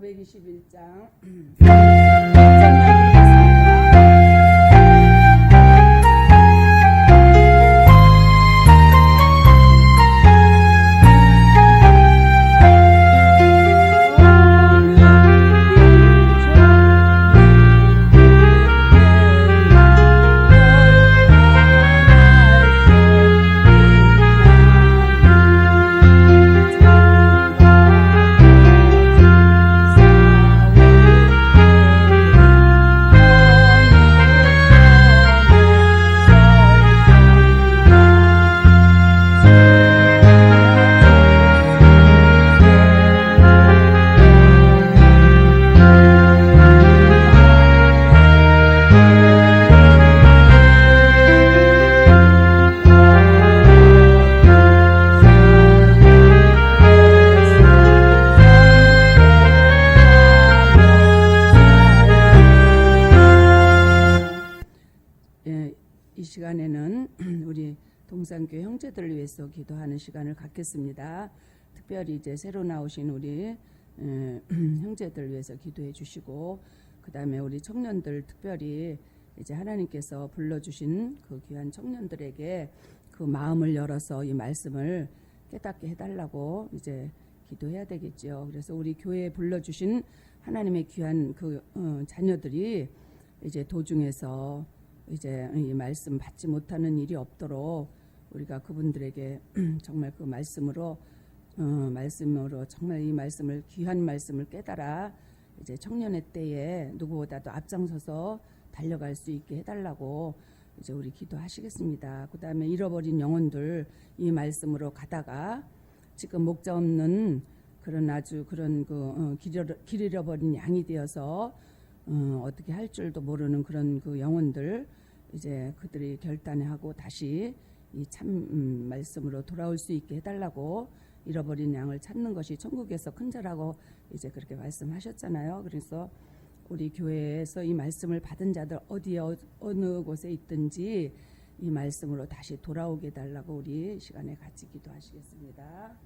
521장 1절만 이 시간에는 우리 동산교회 형제들을 위해서 기도하는 시간을 갖겠습니다. 특별히 이제 새로 나오신 우리 형제들을 위해서 기도해 주시고, 그 다음에 우리 청년들 특별히 이제 하나님께서 불러주신 그 귀한 청년들에게 그 마음을 열어서 이 말씀을 깨닫게 해달라고 이제 기도해야 되겠죠. 그래서 우리 교회에 불러주신 하나님의 귀한 그 자녀들이 이제 도중에서 이제 이 말씀 받지 못하는 일이 없도록 우리가 그분들에게 정말 그 말씀으로 정말 이 말씀을, 귀한 말씀을 깨달아 이제 청년의 때에 누구보다도 앞장서서 달려갈 수 있게 해달라고 이제 우리 기도하시겠습니다. 그 다음에 잃어버린 영혼들, 이 말씀으로 가다가 지금 목자 없는 그런 아주 그런 길 잃어버린 양이 되어서 어떻게 할 줄도 모르는 그런 그 영혼들, 이제 그들이 결단하고 다시 이 참 말씀으로 돌아올 수 있게 해달라고, 잃어버린 양을 찾는 것이 천국에서 큰자라고 이제 그렇게 말씀하셨잖아요. 그래서 우리 교회에서 이 말씀을 받은 자들 어디에 어느 곳에 있든지 이 말씀으로 다시 돌아오게 해달라고 우리 시간에 같이 기도하시겠습니다.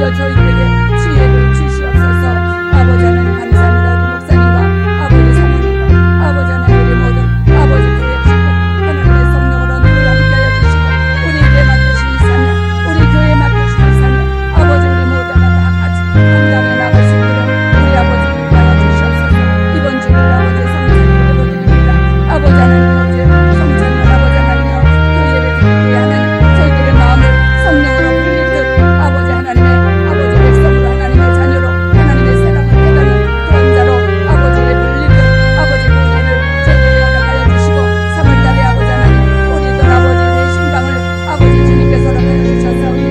주여 저희들에게 지혜를 주시옵소서. 아버지 하나님 감사합니다. 우리 목사님과 아버지 사모님과 아버지 하나님 우리 모든 아버지 교회 식구 하나님의 성령으로 늘 함께하여 주시고 우리 교회 맡으신 사명 우리 교회 맡으신 사명 아버지 우리 모두가 다 같이 감당해 나갈 수 있도록 우리 아버지 인도하여 주시옵소서. 이번 주일 아버지 성찬을 드립니다. 아버지 하나님 어제 성찬을 아버지 하나님여 그 예배 드리기에 하나님 저희들의 마음을 성령으로 불릴 듯 아버지 하나님의 아버지 백성으로 하나님의 자녀로 하나님의 사랑을 깨닫는 그런 자로 아버지의 불릴 듯 아버지 그 은혜를 저희들에게 허락하여 주시고 3월달에 아버지 하나님 우리들 아버지 대신방을 아버지 주님께서 허락하여 주셔서 우리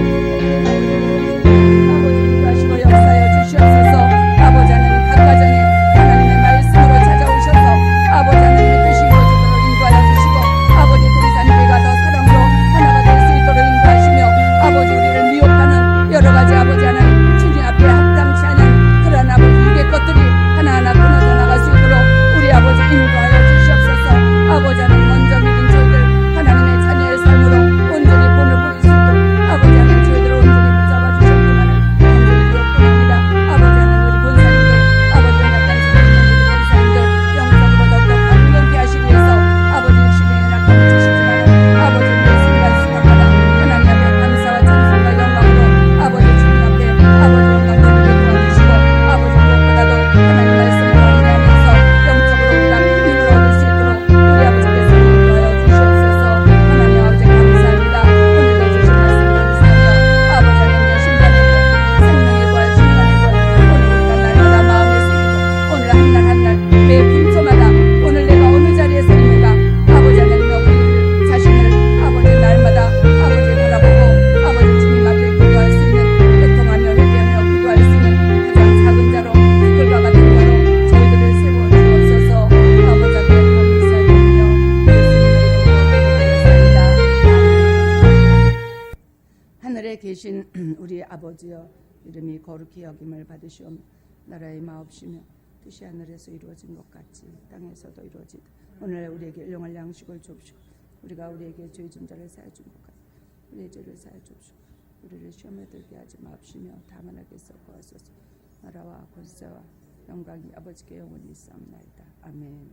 아버지 인도하시고 역사하여 주시옵소서. 아버지 하나님 각 가정에 하나님의 말씀으로 찾아오셔서 아버지 하나님의 뜻이 이루어지도록 인도하여 주시고 아버지 동산교회가 더 사랑으로 하나가 될 수 있도록 인도하시며 아버지 우리를 미혹하는 여러 가지 아버지 하나님 주님 앞에 합당치 않은 그런 아버지 유괴 것들이 하나하나 끊어져 나갈 수 있도록 우리 아버지 인도하여 주시옵소서. 아버지 하나님 먼저 믿은 저희들 하나님의 자녀의 삶으로 온전히 본을 보일 수 있도록 아버지 하나님 저희들을 온전히 붙잡아 주셨기만을 간절히 기억합니다. 아버지 하나님 우리 본사님들 아버지 연약한 주님 우리 본사님들 영적으로 더욱더 강력히 하시기 위해서 아버지 육신의 연약함을 주시지만 아버지 매 순간순간마다 하나님 앞에 감사와 찬송과 영광으로 아버지 주님 앞에 아버지 영광 돌리게 도와주시고 아버지 무엇보다도 하나님 말씀을 확인하면서 영적으로 우리가 힘을 얻을 수 있도록 우리 아버지께서 인도하여 주시옵소서. 하나님 아버지 감사합니다. 오늘도 주신 말씀 감사하며 아버지 하나님 신간의 것 생명의 것 신간의 것 오늘 우리가 날마다 마음에 새기고 오늘 한 날 한 날 매 분초마다 오늘 내가 어느 자리에 서 있는가 아버지 하나님 우리 자신을 아버지 날마다 아버지 돌아보고 아버지 주님 앞에 기도할 수 있는 애통하며 회개하며 기도할 수 있는 가장 작은 자로 이끌과 같은 자로 저희들을 세워 주옵소서. 아버지 앞에 감사드리며 예수님의 이름으로 기도드렸습니다. 하늘에 계신 우리 아버지여 이름이 거룩히 여김을 받으시오. 나라의 마옵시며 뜻이 하늘에서 이루어진 것 같이 땅에서도 이루어지다. 오늘 우리에게 일용할 양식을 주옵시고 우리가 우리에게 죄 진 자를 사하여 준 것 같이 우리의 죄를 사하여 주옵시고 우리를 시험에 들게 하지 마옵시며 다만 하게서 구하소서. 나라와 권세와 영광이 아버지께 영원히 있사옵나이다. 아멘.